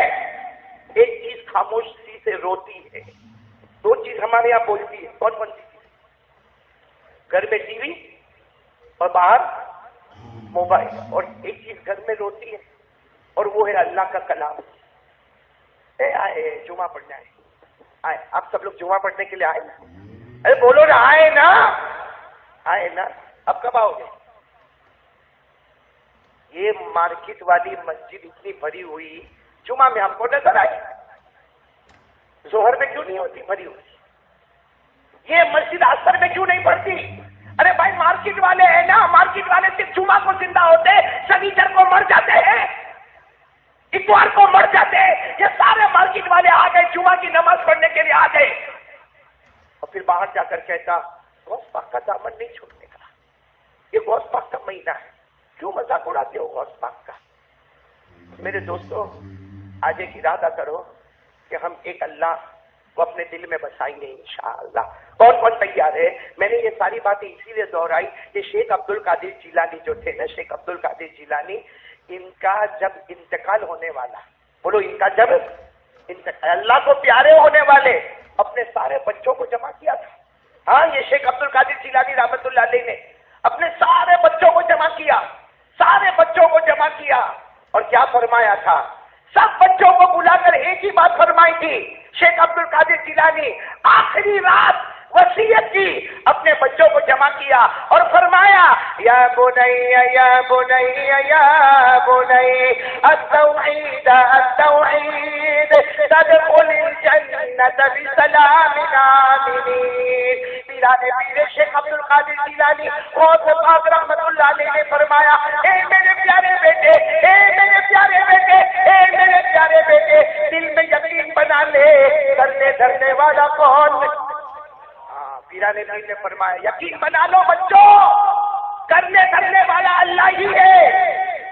ایک چیز خاموشی سے روتی ہے. دو چیز ہمارے یہاں بولتی ہے. کون کون سی چیز؟ گھر میں ٹی وی اور باہر موبائل. اور ایک چیز گھر میں روتی ہے اور وہ ہے اللہ کا کلام. آئے جمعہ پڑھنے آئے. آپ سب لوگ جمعہ پڑھنے کے لیے آئے نا؟ ارے بولو نا، آئے نا؟ آئے نا. اب کب آؤ گے؟ یہ مارکیٹ والی مسجد اتنی بھری ہوئی جمعہ میں ہم کو نظر آئی، ظہر میں کیوں نہیں ہوتی بھری ہوئی؟ یہ مسجد عصر میں کیوں نہیں پڑھتی؟ ارے بھائی مارکیٹ والے ہیں نا، مارکیٹ والے صرف جمعہ کو زندہ ہوتے، شنیچر کو مر جاتے ہیں، اتوار کو مر جاتے ہیں. یہ سارے مارکیٹ والے آ گئے جمعہ کی نماز پڑھنے کے لیے آ گئے. اور پھر باہر جا کر کہتا غوث پاک کا دامن نہیں چھوڑنے کا، یہ غوث پاک کا مہینہ ہے، کیوں مذاق اڑاتے ہو غوث پاک کا؟ میرے دوستو، آج ایک ارادہ کرو کہ ہم ایک اللہ کو اپنے دل میں بسائیں گے انشاءاللہ. کون کون تیار ہے؟ میں نے یہ ساری باتیں اسی لیے دہرائی کہ شیخ عبد القادر جیلانی جو تھے نا، شیخ عبد القادر جیلانی، ان کا جب انتقال ہونے والا، بولو ان کا جب انتقال، اللہ کو پیارے ہونے والے اپنے سارے بچوں کو جمع کیا تھا. ہاں، یہ شیخ عبد القادر جیلانی رحمت اللہ علیہ نے اپنے سارے بچوں کو جمع کیا، سارے بچوں کو جمع کیا. اور کیا فرمایا تھا؟ سب بچوں کو بلا کر ایک ہی بات فرمائی تھی. شیخ عبد القادر جیلانی آخری رات وصیت کی، اپنے بچوں کو جمع کیا اور فرمایا یا بنی یا بنی یا بنی التوحید التوحید تدخل الجنت بسلام آمنین. پیرانے پیر شیخ عبد القادر جیلانی غوث پاک رحمت اللہ علیہ نے فرمایا، اے میرے پیارے بیٹے، اے میرے پیارے بیٹے، اے میرے پیارے بیٹے، دل میں یقین بنا لے، کرنے دھرنے والا کون؟ پیرانے پیر نے فرمایا یقین بنا لو بچوں، کرنے دھرنے والا اللہ ہی ہے.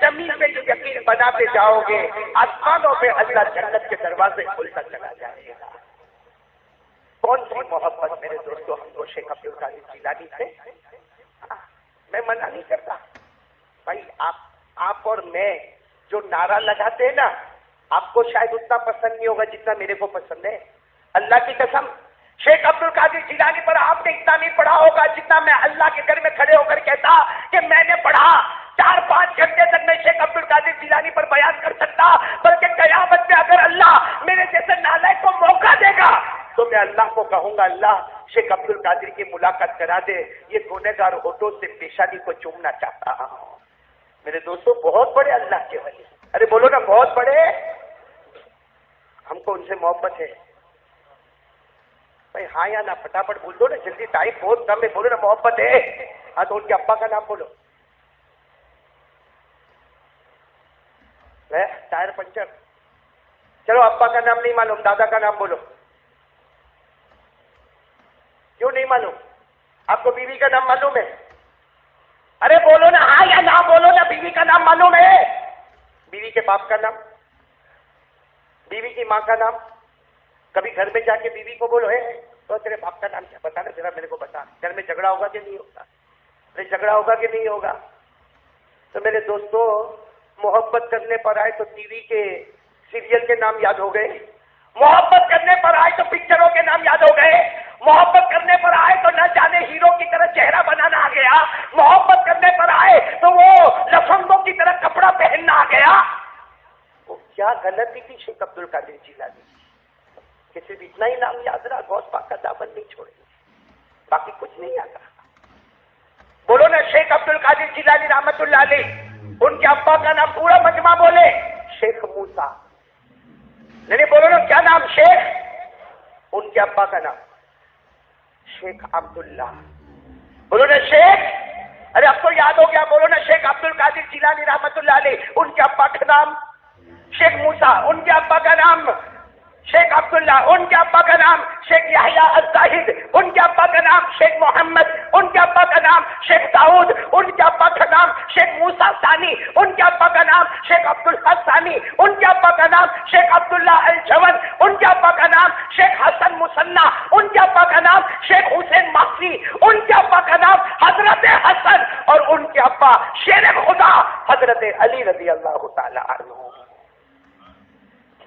زمین میں جو یقین بناتے جاؤ گے، آسمانوں پہ اللہ جنت کے دروازے کھلتا چلا جائے گا. کون سی محبت میرے دوستوں ہم کو شیخ عبد القادر جیلانی سے؟ میں منع نہیں کرتا بھائی، آپ اور میں جو نعرہ لگاتے ہیں نا، آپ کو شاید اتنا پسند نہیں ہوگا جتنا میرے کو پسند ہے. اللہ کی قسم، شیخ عبد القادر جیلانی پر آپ نے اتنا نہیں پڑھا ہوگا جتنا میں اللہ کے گھر میں کھڑے ہو کر کہتا کہ میں نے پڑھا. 4-5 گھنٹے تک میں شیخ عبد القادر جیلانی پر بیان کر سکتا، بلکہ قیامت میں اگر اللہ میرے جیسے نالائق کو موقع دے گا تو میں اللہ کو کہوں گا اللہ شیخ عبد القادر کی ملاقات کرا دے، یہ گنہگار ہونٹوں سے پیشانی کو چومنا چاہتا ہوں. میرے دوستوں بہت بڑے اللہ کے ولی، ارے بولو نا بہت بڑے، ہم کو ان سے محبت ہے. بھائی ہاں یا نا پھٹافٹ بول دو نا، جلدی، ٹائم بہت کم ہے، بولو نا محبت ہے. ہاں تو ان کے ابا کا نام بولو. ٹائر پنچر، چلو ابا کا نام نہیں معلوم، دادا کا نام بولو. کیوں نہیں معلوم؟ آپ کو بیوی کا نام معلوم ہے؟ ارے بولو نا ہاں یا نہ بولو نا. بیوی کا نام معلوم ہے؟ بیوی کے باپ کا نام، بیوی کی ماں کا نام. کبھی گھر میں جا کے بیوی کو بولو ہے تو تیرے باپ کا نام کیا، بتا نا ذرا میرے کو بتا. گھر میں جھگڑا ہوگا کہ نہیں ہوگا؟ ارے جھگڑا ہوگا کہ نہیں ہوگا؟ تو میرے دوستو، محبت کرنے پر آئے تو ٹی وی کے سیریل کے نام یاد ہو گئے، محبت کرنے پر آئے تو پکچروں کے نام یاد ہو گئے، محبت کرنے پر آئے تو نہ جانے ہیرو کی طرح چہرہ بنانا آ گیا، محبت کرنے پر آئے تو وہ لفنگوں کی طرح کپڑا پہننا آ گیا. وہ کیا غلطی تھی شیخ عبد القادر جیلانی کہ صرف اتنا ہی نام یاد رہا، غوث پاک کا دامن نہیں چھوڑے، باقی کچھ نہیں یاد رہا. بولو نا شیخ عبد القادر جیلانی رحمت اللہ علیہ، ان کے ابا کا نام پورا مجمع بولے، شیخ موسیٰ. نہیں بولو نا کیا نام؟ شیخ. ان کے ابا کا نام شیخ عبداللہ. بولو نا شیخ. ارے اب تو یاد ہو گیا، بولو نا شیخ عبد القادر جیلانی رحمت اللہ علیہ، ان کے ابا کا نام شیخ موسیٰ، ان کے ابا کا نام شیخ عبداللہ، ان کے ابا کا نام شیخ یحییٰ الزاہد، ان کے ابا کا نام شیخ محمد، ان کے ابا کا نام شیخ داؤد، ان کے ابا کا نام شیخ موسیٰ ثانی، ان کے ابا کا نام شیخ عبدالحق ثانی، ان کے ابا کا نام شیخ عبداللہ الجون، ان کے ابا کا نام شیخ حسن مصنع، ان کے ابا کا نام شیخ حسین ماسی، ان کے ابا کا نام حضرت حسن، اور ان کے ابا شیر خدا حضرت علی رضی اللہ تعالی عنہ.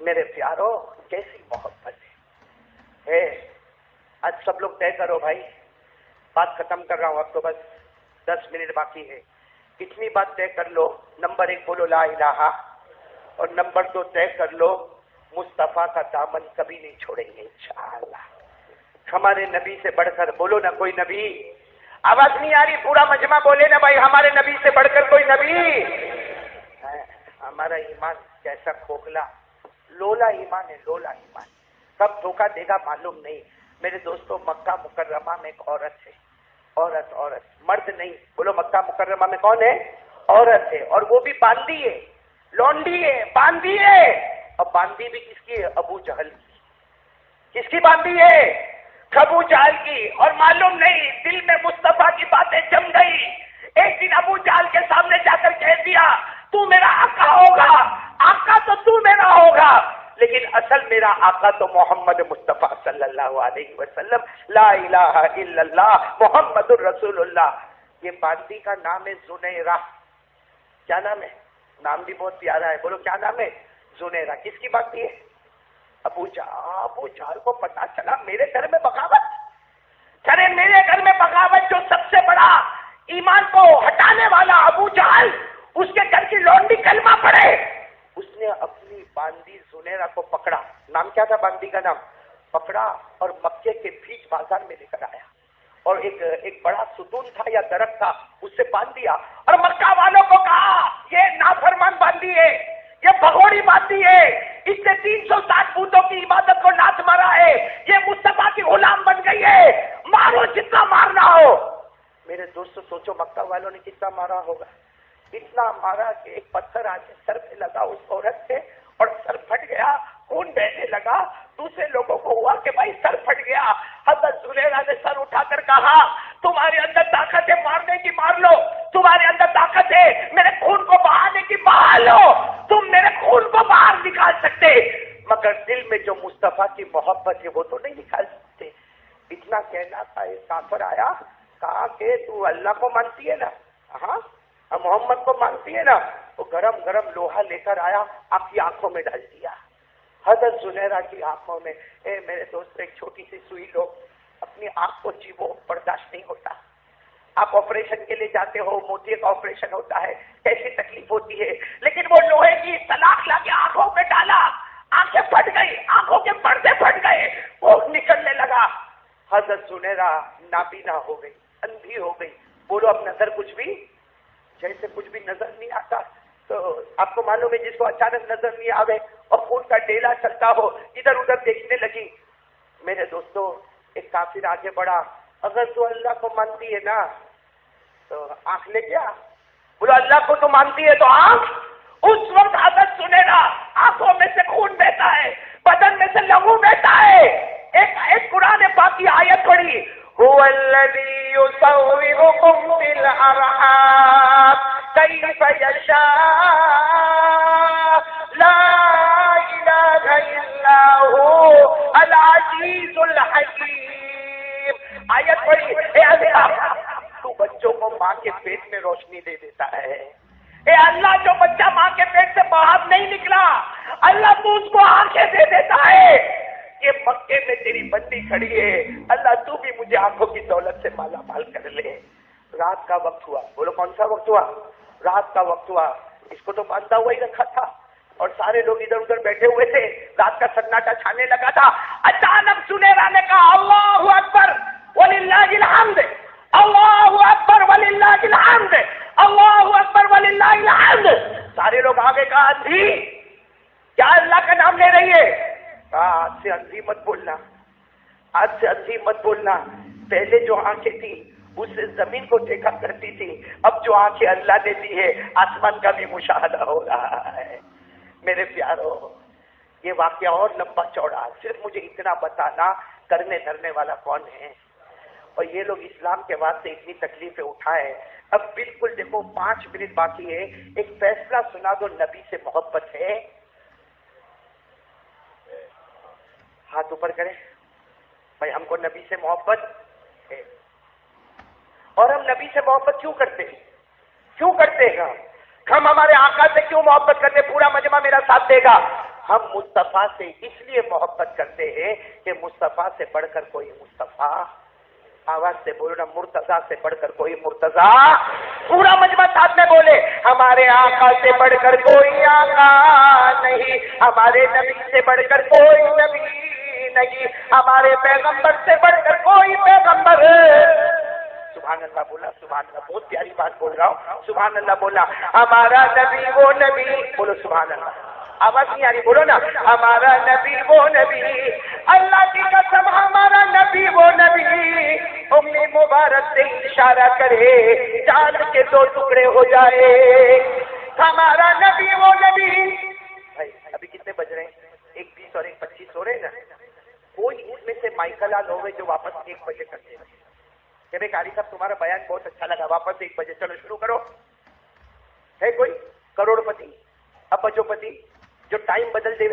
میرے پیاروں کیسی محبت ہے. آج سب لوگ طے کرو بھائی, بات ختم کر رہا ہوں, اب تو بس 10 منٹ باقی ہے. اتنی بات طے کر لو, نمبر 1 بولو لا الہ, اور نمبر 2 طے کر لو مصطفیٰ کا دامن کبھی نہیں چھوڑیں گے انشاءاللہ. ہمارے نبی سے بڑھ کر بولو نا کوئی نبی. آواز نہیں آ رہی, پورا مجمع بولے نا بھائی, ہمارے نبی سے بڑھ کر کوئی نبی. ہمارا ایمان کیسا کھوکھلا, لولا ایمان ہے, لولا ایمان. کب دھوکہ دے گا معلوم نہیں. میرے دوستوں, مکہ مکرمہ میں ایک عورت ہے, عورت, مرد نہیں. بولو مکہ مکرمہ میں کون ہے؟ عورت ہے, اور وہ بھی باندھی ہے, لونڈی ہے, باندھی ہے. اور باندھی بھی کس کی ہے؟ ابو جہل کی. کس کی باندھی ہے؟ ابو جہل کی. اور معلوم نہیں دل میں مصطفیٰ کی باتیں جم گئی. ایک دن ابو جہل کے سامنے جا کر کہہ دیا تو میرا آقا ہوگا, آقا تو میرا ہوگا, لیکن اصل میرا آقا تو محمد مصطفیٰ صلی اللہ علیہ وسلم, لا الہ الا اللہ محمد الرسول اللہ. یہ باندھی کا نام ہے زنیرہ. کیا نام ہے؟ نام بھی بہت پیارا ہے. بولو کیا نام ہے؟ زنیرہ. کس کی باندھی ہے؟ ابو جہل کو پتا چلا میرے گھر میں بغاوت. چلے میرے گھر میں بغاوت, جو سب سے بڑا ایمان کو ہٹانے والا ابو جہل, اس کے گھر کی لونڈی کلمہ پڑھے. اس نے اپنی باندھی زنیرہ کو پکڑا. نام کیا تھا باندھی کا نام؟ پکڑا اور مکے کے بیچ بازار میں لے کر آیا, اور ایک بڑا ستون تھا یا درخت تھا, اس سے باندھ دیا, اور مکہ والوں کو کہا یہ نافرمان باندھی ہے, یہ بھگوڑی باندھی ہے, اس نے 360 بتوں کی عبادت کو ناچ مارا ہے, یہ مصطفیٰ کی غلام بن گئی ہے, مارو جتنا مارنا ہو. میرے دوستو سوچو مکہ والوں نے کتنا مارا ہوگا. اتنا مارا کہ ایک پتھر آ کے سر پہ لگا اس عورت سے, اور سر پھٹ گیا, خون بہنے لگا. دوسرے لوگوں کو ہوا کہ بھائی سر پھٹ گیا. حضرت زلیخا نے سر اٹھا کر کہا تمہارے اندر طاقت ہے مارنے کی, مار لو. تمہارے اندر طاقت ہے میرے خون کو بہانے کی, بہا لو. تم میرے خون کو باہر نکال سکتے, مگر دل میں جو مصطفیٰ کی محبت ہے وہ تو نہیں نکال سکتے. اتنا کہنا تھا, ایک کافر آیا, کہا کہ تو اللہ کو مانتی ہے نا؟ ہاں. محمد کو مانتی ہے نا؟ وہ گرم گرم لوہا لے کر آیا, آپ کی آنکھوں میں ڈال دیا. حضرت زلیخا کی آنکھوں میں. اے میرے دوست, ایک چھوٹی سی سوئی لو, اپنی آنکھ کو چیبو, برداشت نہیں ہوتا. آپ آپریشن کے لیے جاتے ہو, موتیے کا آپریشن ہوتا ہے, کیسی تکلیف ہوتی ہے, لیکن وہ لوہے کی سلاخ لا کے آنکھوں میں ڈالا, آنکھیں پھٹ گئی, آنکھوں کے پردے پھٹ گئے, وہ نکلنے لگا. حضرت زلیخا نابینا ہو گئی, اندھی ہو گئی. بولو اب نظر کچھ بھی, جیسے کچھ بھی نظر نہیں آتا. تو آپ کو معلوم ہے جس کو اچانک نظر نہیں آوے اور خون کا ڈیلا چلتا ہو, ادھر ادھر دیکھنے لگی. میرے دوستو, ایک کافر آگے بڑھا, اگر تو اللہ کو مانتی ہے نا تو آنکھ لے کیا. بولو اللہ کو تو مانتی ہے تو آنکھ. اس وقت حضرت زلیخا آنکھوں میں سے خون بہتا ہے, بدن میں سے لہو بہتا ہے. ایک قرآن پاک کی آیت پڑھی, هو الذي يصوركم في الأرحام كيف يشاء لا إله إلا هو العزيز الحكيم. آیت پڑھی, اے اللہ تو بچوں کو ماں کے پیٹ میں روشنی دے دیتا ہے. اے اللہ جو بچہ ماں کے پیٹ سے باہر نہیں نکلا, اللہ تو اس کو آنکھیں دے دیتا ہے. یہ مکے میں تیری بندی کھڑی ہے, اللہ تو بھی مجھے آنکھوں کی دولت سے مالا مال کر لے. رات کا وقت ہوا. بولو کون سا وقت ہوا؟ رات کا وقت ہوا. اس کو تو باندھا ہوا ہی رکھا تھا, اور سارے لوگ ادھر ادھر بیٹھے ہوئے تھے. رات کا سناٹا چھانے لگا تھا. اچانک زلیخا نے کہا اللہ اکبر وللہ الحمد, اللہ اکبر وللہ الحمد, اللہ اکبر وللہ الحمد. سارے لوگ آگے کہا اندھی کیا اللہ کا نام لے رہی ہے؟ آج سے اندھی مت بولنا, آج سے اندھی مت بولنا. پہلے جو آنکھیں تھی اس سے زمین کو دیکھا کرتی تھی, اب جو آنکھیں اللہ نے دی ہے آسمان کا بھی مشاہدہ ہو رہا ہے. میرے پیارو, یہ واقعہ اور لمبا چوڑا, صرف مجھے اتنا بتانا کرنے دھرنے والا کون ہے. اور یہ لوگ اسلام کے واسطے اتنی تکلیفیں اٹھائے. اب بالکل دیکھو 5 منٹ باقی ہے, ایک فیصلہ سنا دو, نبی سے محبت ہے؟ ہاتھ اوپر کریں بھائی, ہم کو نبی سے محبت ہے. اور ہم نبی سے محبت کیوں کرتے ہیں؟ کیوں کرتے ہیں ہم ہمارے آقا سے کیوں محبت کرتے؟ پورا مجمع میرا ساتھ دے گا. ہم مصطفیٰ سے اس لیے محبت کرتے ہیں کہ مصطفیٰ سے بڑھ کر کوئی مصطفیٰ، آواز سے بولو نا، مرتضیٰ سے بڑھ کر کوئی مرتضیٰ، پورا مجمع ساتھ میں بولے، ہمارے آقا سے بڑھ کر کوئی آقا نہیں، ہمارے نبی سے بڑھ کر کوئی نبی نہیں، ہمارے پیغمبر سے بڑھ کر کوئی پیغمبر۔ سبحان اللہ بولا، سبحان اللہ، بہت پیاری بات بول رہا ہوں، سبحان اللہ بولا، ہمارا نبی وہ نبی، بولو سبحان اللہ، آواز نہیں آ رہی، بولو نا، ہمارا نبی وہ نبی، اللہ کی قسم ہمارا نبی وہ نبی، انگلی مبارک سے اشارہ کرے چاند کے 2 ٹکڑے ہو جائے، ہمارا نبی وہ نبی۔ بھائی ابھی کتنے بج رہے ہیں؟ 1:20 اور 1:25 ہو رہے ہیں نا؟ کوئی اس میں سے مائیکل آل ہوئے جو واپس 1 بجے کرتے ہیں کہ بھائی قاری صاحب تمہارا بیان بہت اچھا لگا، واپس 1 بجے چلو شروع کرو؟ ہے کوئی کروڑ پتی ابجو پتی جو ٹائم بدل دے؟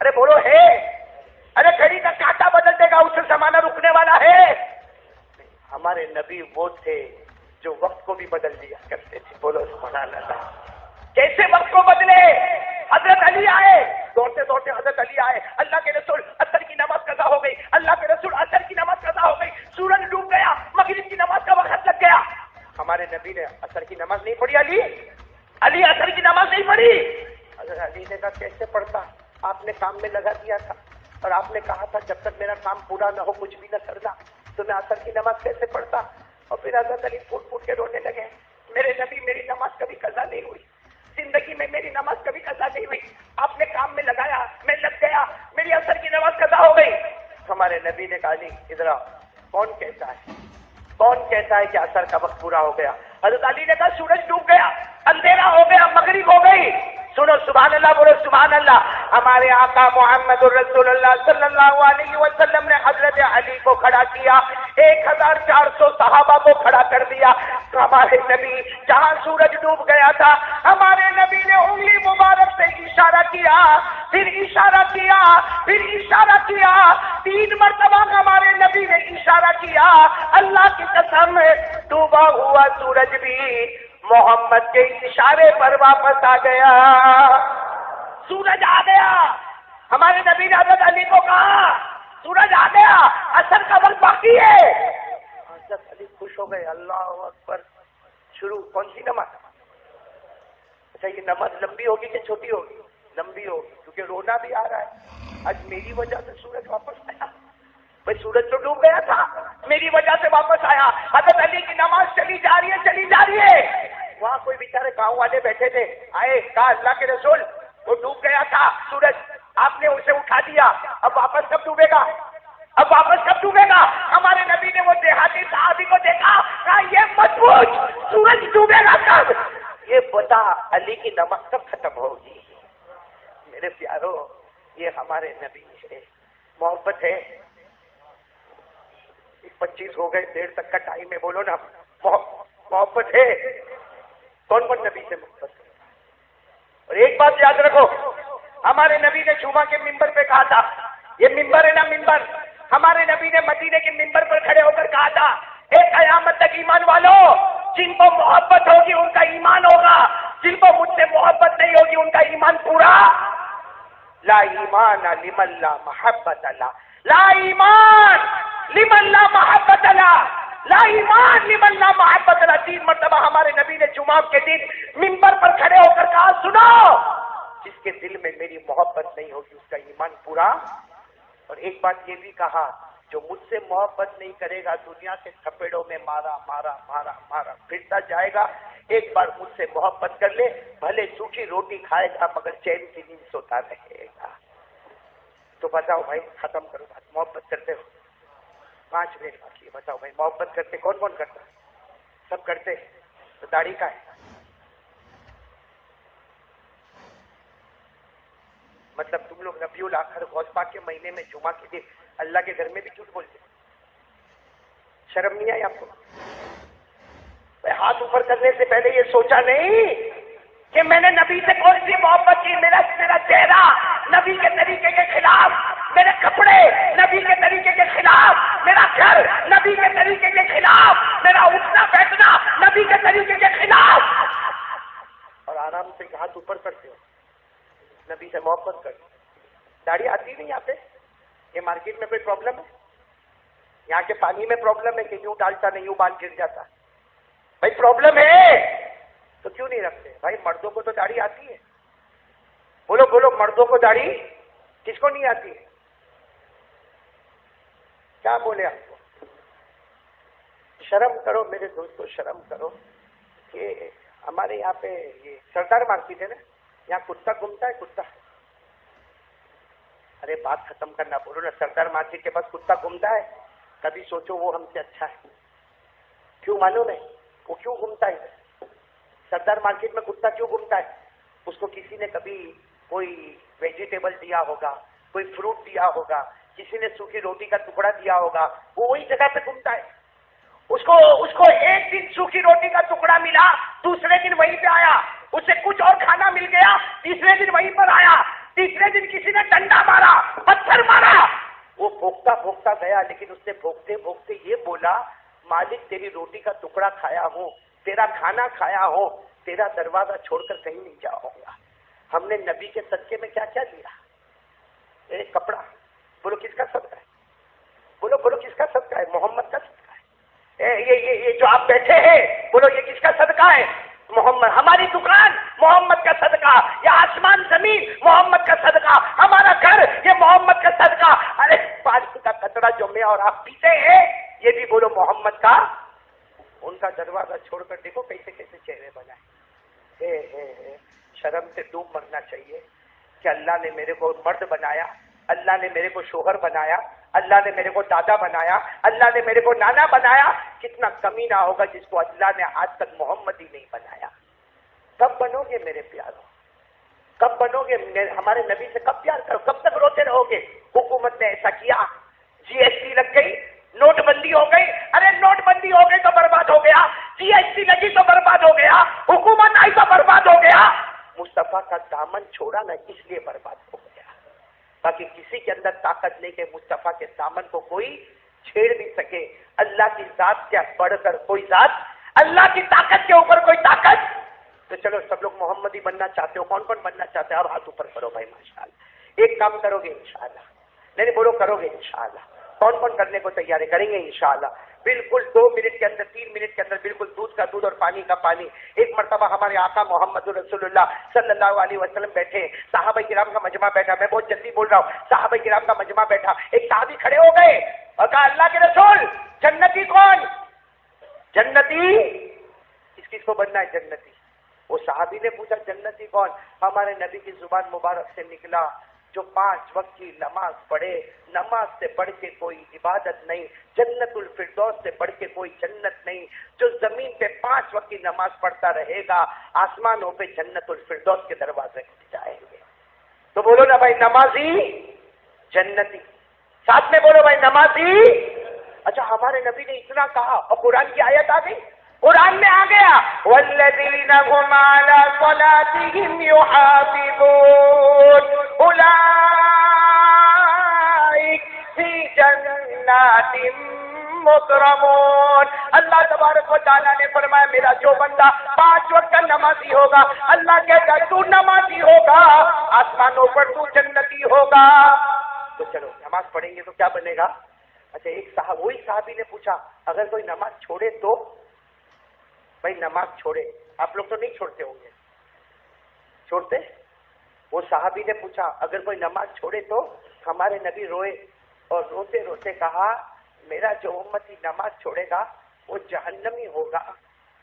ارے بولو ہے؟ ارے گھڑی کا کانٹا بدل دے گا، اس سے زمانہ رکنے والا ہے؟ ہمارے نبی وہ تھے جو وقت کو بھی بدل دیا کرتے تھے، بولو سبحان اللہ۔ کیسے وقت کو بدلے؟ حضرت علی آئے، دوڑتے دوڑتے حضرت علی آئے، اللہ کے رسول عصر کی نماز قضا ہو گئی، اللہ کے رسول عصر کی نماز قضا ہو گئی، سورج ڈوب گیا، مغرب کی نماز کا وقت لگ گیا، ہمارے نبی نے عصر کی نماز نہیں پڑھی، علی عصر کی نماز نہیں پڑھی۔ حضرت علی نے کہا کیسے پڑھتا؟ آپ نے کام میں لگا دیا تھا اور آپ نے کہا تھا جب تک میرا کام پورا نہ ہو کچھ بھی نہ کرنا، تو میں عصر کی نماز کیسے پڑھتا؟ اور پھر حضرت علی پھوٹ پھوٹ کے رونے لگے، میرے نبی میری نماز کبھی قضا نہیں ہوئی، زندگی میں میری نماز کبھی قضا نہیں ہوئی، آپ نے کام میں لگایا، میں لگ گیا، میری عصر کی نماز قضا ہو گئی۔ ہمارے نبی نے کہا علی ادھر آؤ، کون کہتا ہے کہ عصر کا وقت پورا ہو گیا؟ حضرت علی نے کہا سورج ڈوب گیا، اندھیرا ہو گیا، مغرب ہو گئی۔ سنو سبحان اللہ، بولو سبحان اللہ۔ ہمارے آقا محمد الرسول اللہ صلی اللہ علیہ وسلم نے حضرت علی کو کھڑا کیا، 1400 صحابہ کو کھڑا کر دیا۔ ہمارے نبی جہاں سورج ڈوب گیا تھا، ہمارے نبی نے انگلی مبارک سے اشارہ کیا، پھر اشارہ کیا، پھر اشارہ کیا، 3 مرتبہ ہمارے نبی نے اشارہ کیا۔ اللہ کی قسم ڈوبا ہوا سورج بھی محمد کے اشارے پر واپس آ گیا، سورج آ گیا۔ ہمارے نبی نے حضرت علی کو کہا سورج آ گیا، عصر کا وقت باقی ہے۔ حضرت علی خوش ہو گئے، اللہ اکبر۔ شروع کون سی نماز؟ اچھا یہ نماز لمبی ہوگی کہ چھوٹی ہوگی؟ لمبی ہوگی، کیونکہ رونا بھی آ رہا ہے، آج میری وجہ سے سورج واپس آیا، بھائی سورج تو ڈوب گیا تھا، میری وجہ سے واپس آیا۔ حضرت علی کی نماز چلی جا رہی ہے، چلی جا رہی ہے۔ وہاں کوئی بیچارے گاؤں والے بیٹھے تھے، آئے، کہا اللہ کے رسول وہ ڈوب گیا تھا سورج، آپ نے اسے اٹھا دیا، اب واپس کب ڈوبے گا؟ اب واپس کب ڈوبے گا؟ ہمارے نبی نے وہ دیہاتی صحابی کو دیکھا، کہا یہ مت پوچھ سورج ڈوبے گا کب، یہ بتا علی کی نماز کب ختم ہوگی۔ میرے پیارو، یہ ہمارے نبی ہے، محبت ہے۔ 25 ہو گئے، 1:30 تک کا ٹائم ہے، بولو نا محبت ہے۔ کون کون نبی سے محبت ہے؟ اور ایک بات یاد رکھو، ہمارے نبی نے جمعہ کے ممبر پہ کہا تھا، یہ ممبر ہے نا ممبر، ہمارے نبی نے مدینے کے ممبر پر کھڑے ہو کر کہا تھا، اے قیامت تک ایمان والو، جن کو محبت ہوگی ان کا ایمان ہوگا، جن کو مجھ سے محبت نہیں ہوگی ان کا ایمان پورا۔ لا ایمان لمن لا محبت لا، لا ایمان لمن لا محبت لا، لا ایمان لمن لا محبت لا۔ 3 مرتبہ ہمارے نبی نے جمعہ کے دن ممبر پر کھڑے ہو کر کہا، سنو، جس کے دل میں میری محبت نہیں ہوگی اس کا ایمان پورا۔ اور ایک بات یہ بھی کہا، جو مجھ سے محبت نہیں کرے گا دنیا کے تھپیڑوں میں مارا مارا مارا مارا پھرتا جائے گا، ایک بار مجھ سے محبت کر لے، بھلے سوکھی روٹی کھائے گا مگر چین کی نیند سوتا رہے گا۔ تو بتاؤ بھائی، ختم کرو بات، محبت کرتے ہو؟ 5 منٹ باقی ہے، بتاؤ بھائی محبت کرتے کون کون کرتا؟ سب کرتے، تو داڑھی کا ہے؟ مطلب تم لوگ ربیع الاخر غوث پاک کے مہینے میں جمعہ کے دن اللہ کے گھر میں بھی جھوٹ بولتے، شرم نہیں آئی آپ کو؟ ہاتھ اوپر کرنے سے پہلے یہ سوچا نہیں کہ میں نے نبی سے کون سی محبت کی؟ میرا چہرہ نبی کے طریقے کے خلاف، میرے کپڑے نبی کے طریقے کے خلاف، میرا گھر نبی کے طریقے کے خلاف، میرا اٹھنا بیٹھنا نبی کے طریقے کے خلاف، اور آرام سے ہاتھ اوپر کرتے ہو۔ نبی سے محبت کرو. داڑھی آتی نہیں یہاں پہ؟ یہ مارکیٹ میں کوئی پرابلم ہے؟ یہاں کے پانی میں پرابلم ہے کہ یوں ڈالتا نہیں یوں بال گر جاتا؟ بھائی پرابلم ہے تو کیوں نہیں رکھتے؟ بھائی مردوں کو تو داڑھی آتی ہے. بولو بولو, مردوں کو داڑھی کس کو نہیں آتی؟ کیا بولے آپ کو؟ شرم کرو میرے دوستو, شرم کرو. کہ ہمارے یہاں پہ یہ سردار مارکیٹ ہے نا, یہاں کتا گھومتا ہے کتا. ارے بات ختم کرنا, بولو نا. سردار مارکیٹ کے پاس کتا گھومتا ہے, کبھی سوچو وہ ہم سے اچھا ہے؟ کیوں معلوم ہے وہ کیوں گھومتا ہے؟ سردار مارکیٹ میں کتا کیوں گھومتا ہے؟ اس کو کسی نے کبھی کوئی ویجیٹیبل دیا ہوگا, کوئی فروٹ دیا ہوگا, کسی نے سوکھی روٹی کا ٹکڑا دیا ہوگا, وہ وہی جگہ پہ گھومتا ہے. اس کو ایک دن سوکھی روٹی کا ٹکڑا ملا, دوسرے دن وہیں پہ آیا. اسے کچھ اور کھانا مل گیا, تیسرے دن وہیں پر آیا. تیسرے دن کسی نے ڈنڈا مارا, پتھر مارا, وہ بھوکتا بھوکتا گیا. لیکن اس نے بھوکتے بھوکتے یہ بولا, مالک تیری روٹی کا ٹکڑا کھایا ہوں, تیرا کھانا کھایا ہوں, تیرا دروازہ چھوڑ کر کہیں نہیں جاؤں گا. ہم نے نبی کے صدقے میں کیا کیا دیا؟ ایک کپڑا. بولو کس کا صدقہ ہے؟ بولو بولو کس کا صدقہ ہے؟ محمد کا صدقہ ہے. یہ جو آپ بیٹھے ہیں, بولو یہ کس کا صدقہ ہے؟ محمد. ہماری دکان محمد کا صدقہ, یا آسمان زمین محمد کا صدقہ, ہمارا گھر یہ محمد کا صدقہ. ارے پانی کا قطرہ جو میں اور آپ پیتے ہیں یہ بھی بولو محمد کا. ان کا دروازہ چھوڑ کر دیکھو کیسے کیسے چہرے بنائے. شرم سے ڈوب مرنا چاہیے کہ اللہ نے میرے کو مرد بنایا, اللہ نے میرے کو شوہر بنایا, اللہ نے میرے کو دادا بنایا, اللہ نے میرے کو نانا بنایا. کتنا کمینہ ہوگا جس کو اللہ نے آج تک محمد ہی نہیں بنایا. کب بنو گے میرے پیاروں؟ کب بنو گے؟ ہمارے نبی سے کب پیار کرو؟ کب تک روتے رہو گے؟ حکومت نے ایسا کیا, جی ایس ٹی لگ گئی, نوٹ بندی ہو گئی. ارے نوٹ بندی ہو گئی تو برباد ہو گیا, جی ایس ٹی لگی تو برباد ہو گیا, حکومت آئی تو برباد ہو گیا. مصطفیٰ کا دامن چھوڑا نا, اس لیے برباد ہو گیا. باقی کسی کے اندر طاقت لے کے مصطفیٰ کے دامن کو کوئی چھیڑ نہیں سکے. اللہ کی ذات سے بڑھ کر کوئی ذات, اللہ کی طاقت کے اوپر کوئی طاقت. تو چلو سب لوگ محمدی بننا چاہتے ہو, کون کون بننا چاہتے ہیں؟ اور ہاتھ اوپر کرو بھائی, ماشاءاللہ. ایک کام کرو گے انشاءاللہ؟ نہیں بولو کرو گے انشاءاللہ. کون کون کرنے کو تیار ہے؟ کریں گے انشاءاللہ. بالکل 2 منٹ کے اندر, 3 منٹ کے اندر بالکل دودھ کا دودھ اور پانی کا پانی. ایک مرتبہ ہمارے آقا محمد رسول اللہ صلی اللہ علیہ وسلم بیٹھے, صحابہ کرام کا مجمع بیٹھا. میں بہت جلدی بول رہا ہوں. صحابہ کرام کا مجمع بیٹھا, ایک صحابی کھڑے ہو گئے اور کہا اللہ کے رسول جنتی کون؟ جنتی کس کو بننا ہے جنتی؟ وہ صحابی نے پوچھا جنتی کون؟ ہمارے نبی کی زبان مبارک سے نکلا, جو 5 وقت کی نماز پڑھے, نماز سے بڑھ کے کوئی عبادت نہیں, جنت الفردوس سے بڑھ کے کوئی جنت نہیں. جو زمین پہ 5 وقت کی نماز پڑھتا رہے گا, آسمانوں پہ جنت الفردوس کے دروازے کھل جائیں گے. تو بولو نا بھائی نمازی جنتی, ساتھ میں بولو بھائی نمازی. اچھا ہمارے نبی نے اتنا کہا اور قرآن کی آیت آ گئی, قرآن میں آ گیا والذین هم علی صلاتهم یحافظون اولئک فی جنات مکرمون. اللہ تبارک و تعالیٰ نے فرمایا میرا جو بندہ 5 وقت کا نمازی ہوگا, اللہ کہتا ہے تو نمازی ہوگا, آسمانوں پر تو جنتی ہوگا. تو چلو نماز پڑھیں گے تو کیا بنے گا؟ اچھا ایک وہی صحابی نے پوچھا اگر کوئی نماز چھوڑے تو؟ بھائی نماز چھوڑے, آپ لوگ تو نہیں چھوڑتے ہوں گے, چھوڑتے؟ وہ صحابی نے پوچھا اگر کوئی نماز چھوڑے تو؟ ہمارے نبی روئے اور روتے روتے کہا میرا جو امتی نماز چھوڑے گا وہ جہنمی ہوگا,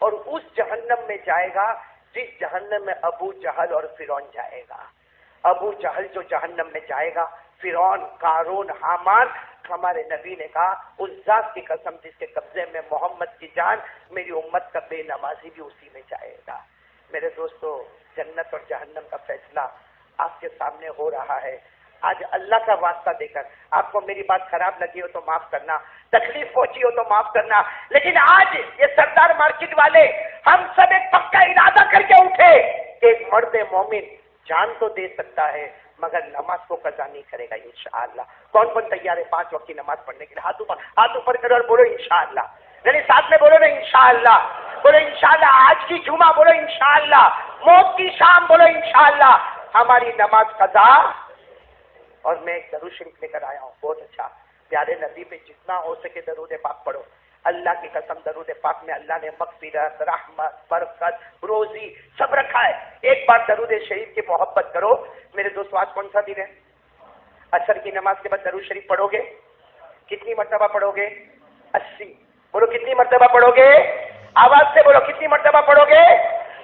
اور اس جہنم میں جائے گا جس جہنم میں ابو جہل اور فرعون جائے گا. ابو جہل جو جہنم میں جائے گا, فرعون, قارون, حامان. ہمارے نبی نے کہا اس ذات کی قسم جس کے قبضے میں محمد کی جان, میری امت کا بے نمازی بھی اسی میں جائے گا. میرے دوستو جنت اور جہنم کا فیصلہ آپ کے سامنے ہو رہا ہے. آج اللہ کا واسطہ دے کر آپ کو میری بات خراب لگی ہو تو معاف کرنا, تکلیف پہنچی ہو تو معاف کرنا, لیکن آج یہ سردار مارکیٹ والے ہم سب ایک پکا ارادہ کر کے اٹھے کہ ایک مرد مومن جان تو دے سکتا ہے مگر نماز کو قضا نہیں کرے گا انشاءاللہ. کون کون تیار ہے 5 وقت کی نماز پڑھنے کے لیے؟ ہاتھ اوپر کرو اور بولو انشاءاللہ. یعنی ساتھ میں بولو نا انشاءاللہ, بولو انشاءاللہ. آج کی جمعہ بولو انشاءاللہ, موت کی شام بولو انشاءاللہ, ہماری نماز قضا. اور میں ایک درود شریف لے کر آیا ہوں بہت اچھا. پیارے نبی پہ جتنا ہو سکے درود پاک پڑھو. اللہ کی قسم درود پاک میں اللہ نے مغفرت، رحمت، برکت، روزی سب رکھا ہے. ایک بار درود شریف کی محبت کرو. میرے دوستو آج کون سا دن ہے؟ عصر کی نماز کے بعد درود شریف پڑھو گے. کتنی مرتبہ پڑھو گے؟ 80. بولو کتنی مرتبہ پڑھو گے؟ آواز سے بولو کتنی مرتبہ پڑھو گے؟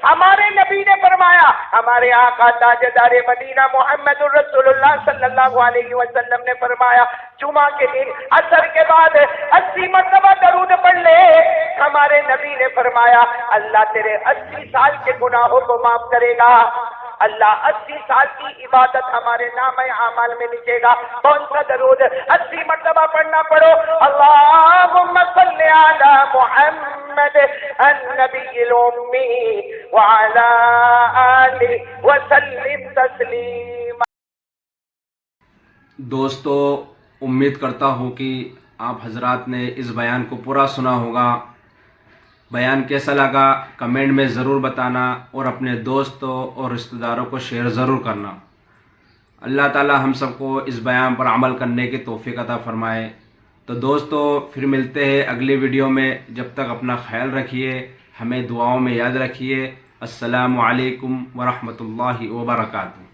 ہمارے نبی نے فرمایا، ہمارے آقا تاجدار مدینہ محمد الرسول اللہ صلی اللہ علیہ وسلم نے فرمایا جمعہ کے دن عصر کے بعد 80 مرتبہ درود پڑھ لے. ہمارے نبی نے فرمایا اللہ تیرے 80 سال کے گناہوں کو معاف کرے گا. اللہ 80 سال کی عبادت ہمارے نام اعمال میں لکھے گا. کون سا درود؟ 80 مرتبہ پڑھنا. پڑھو اللہم صلی علی محمد النبی الامی وعلی آلہ وسلم تسلیما. دوستو امید کرتا ہوں کہ آپ حضرات نے اس بیان کو پورا سنا ہوگا. بیان کیسا لگا کمنٹ میں ضرور بتانا اور اپنے دوستوں اور رشتہ داروں کو شیئر ضرور کرنا. اللہ تعالی ہم سب کو اس بیان پر عمل کرنے کی توفیق عطا فرمائے. تو دوستو پھر ملتے ہیں اگلی ویڈیو میں. جب تک اپنا خیال رکھیے، ہمیں دعاؤں میں یاد رکھیے. السلام علیکم ورحمۃ اللہ وبرکاتہ.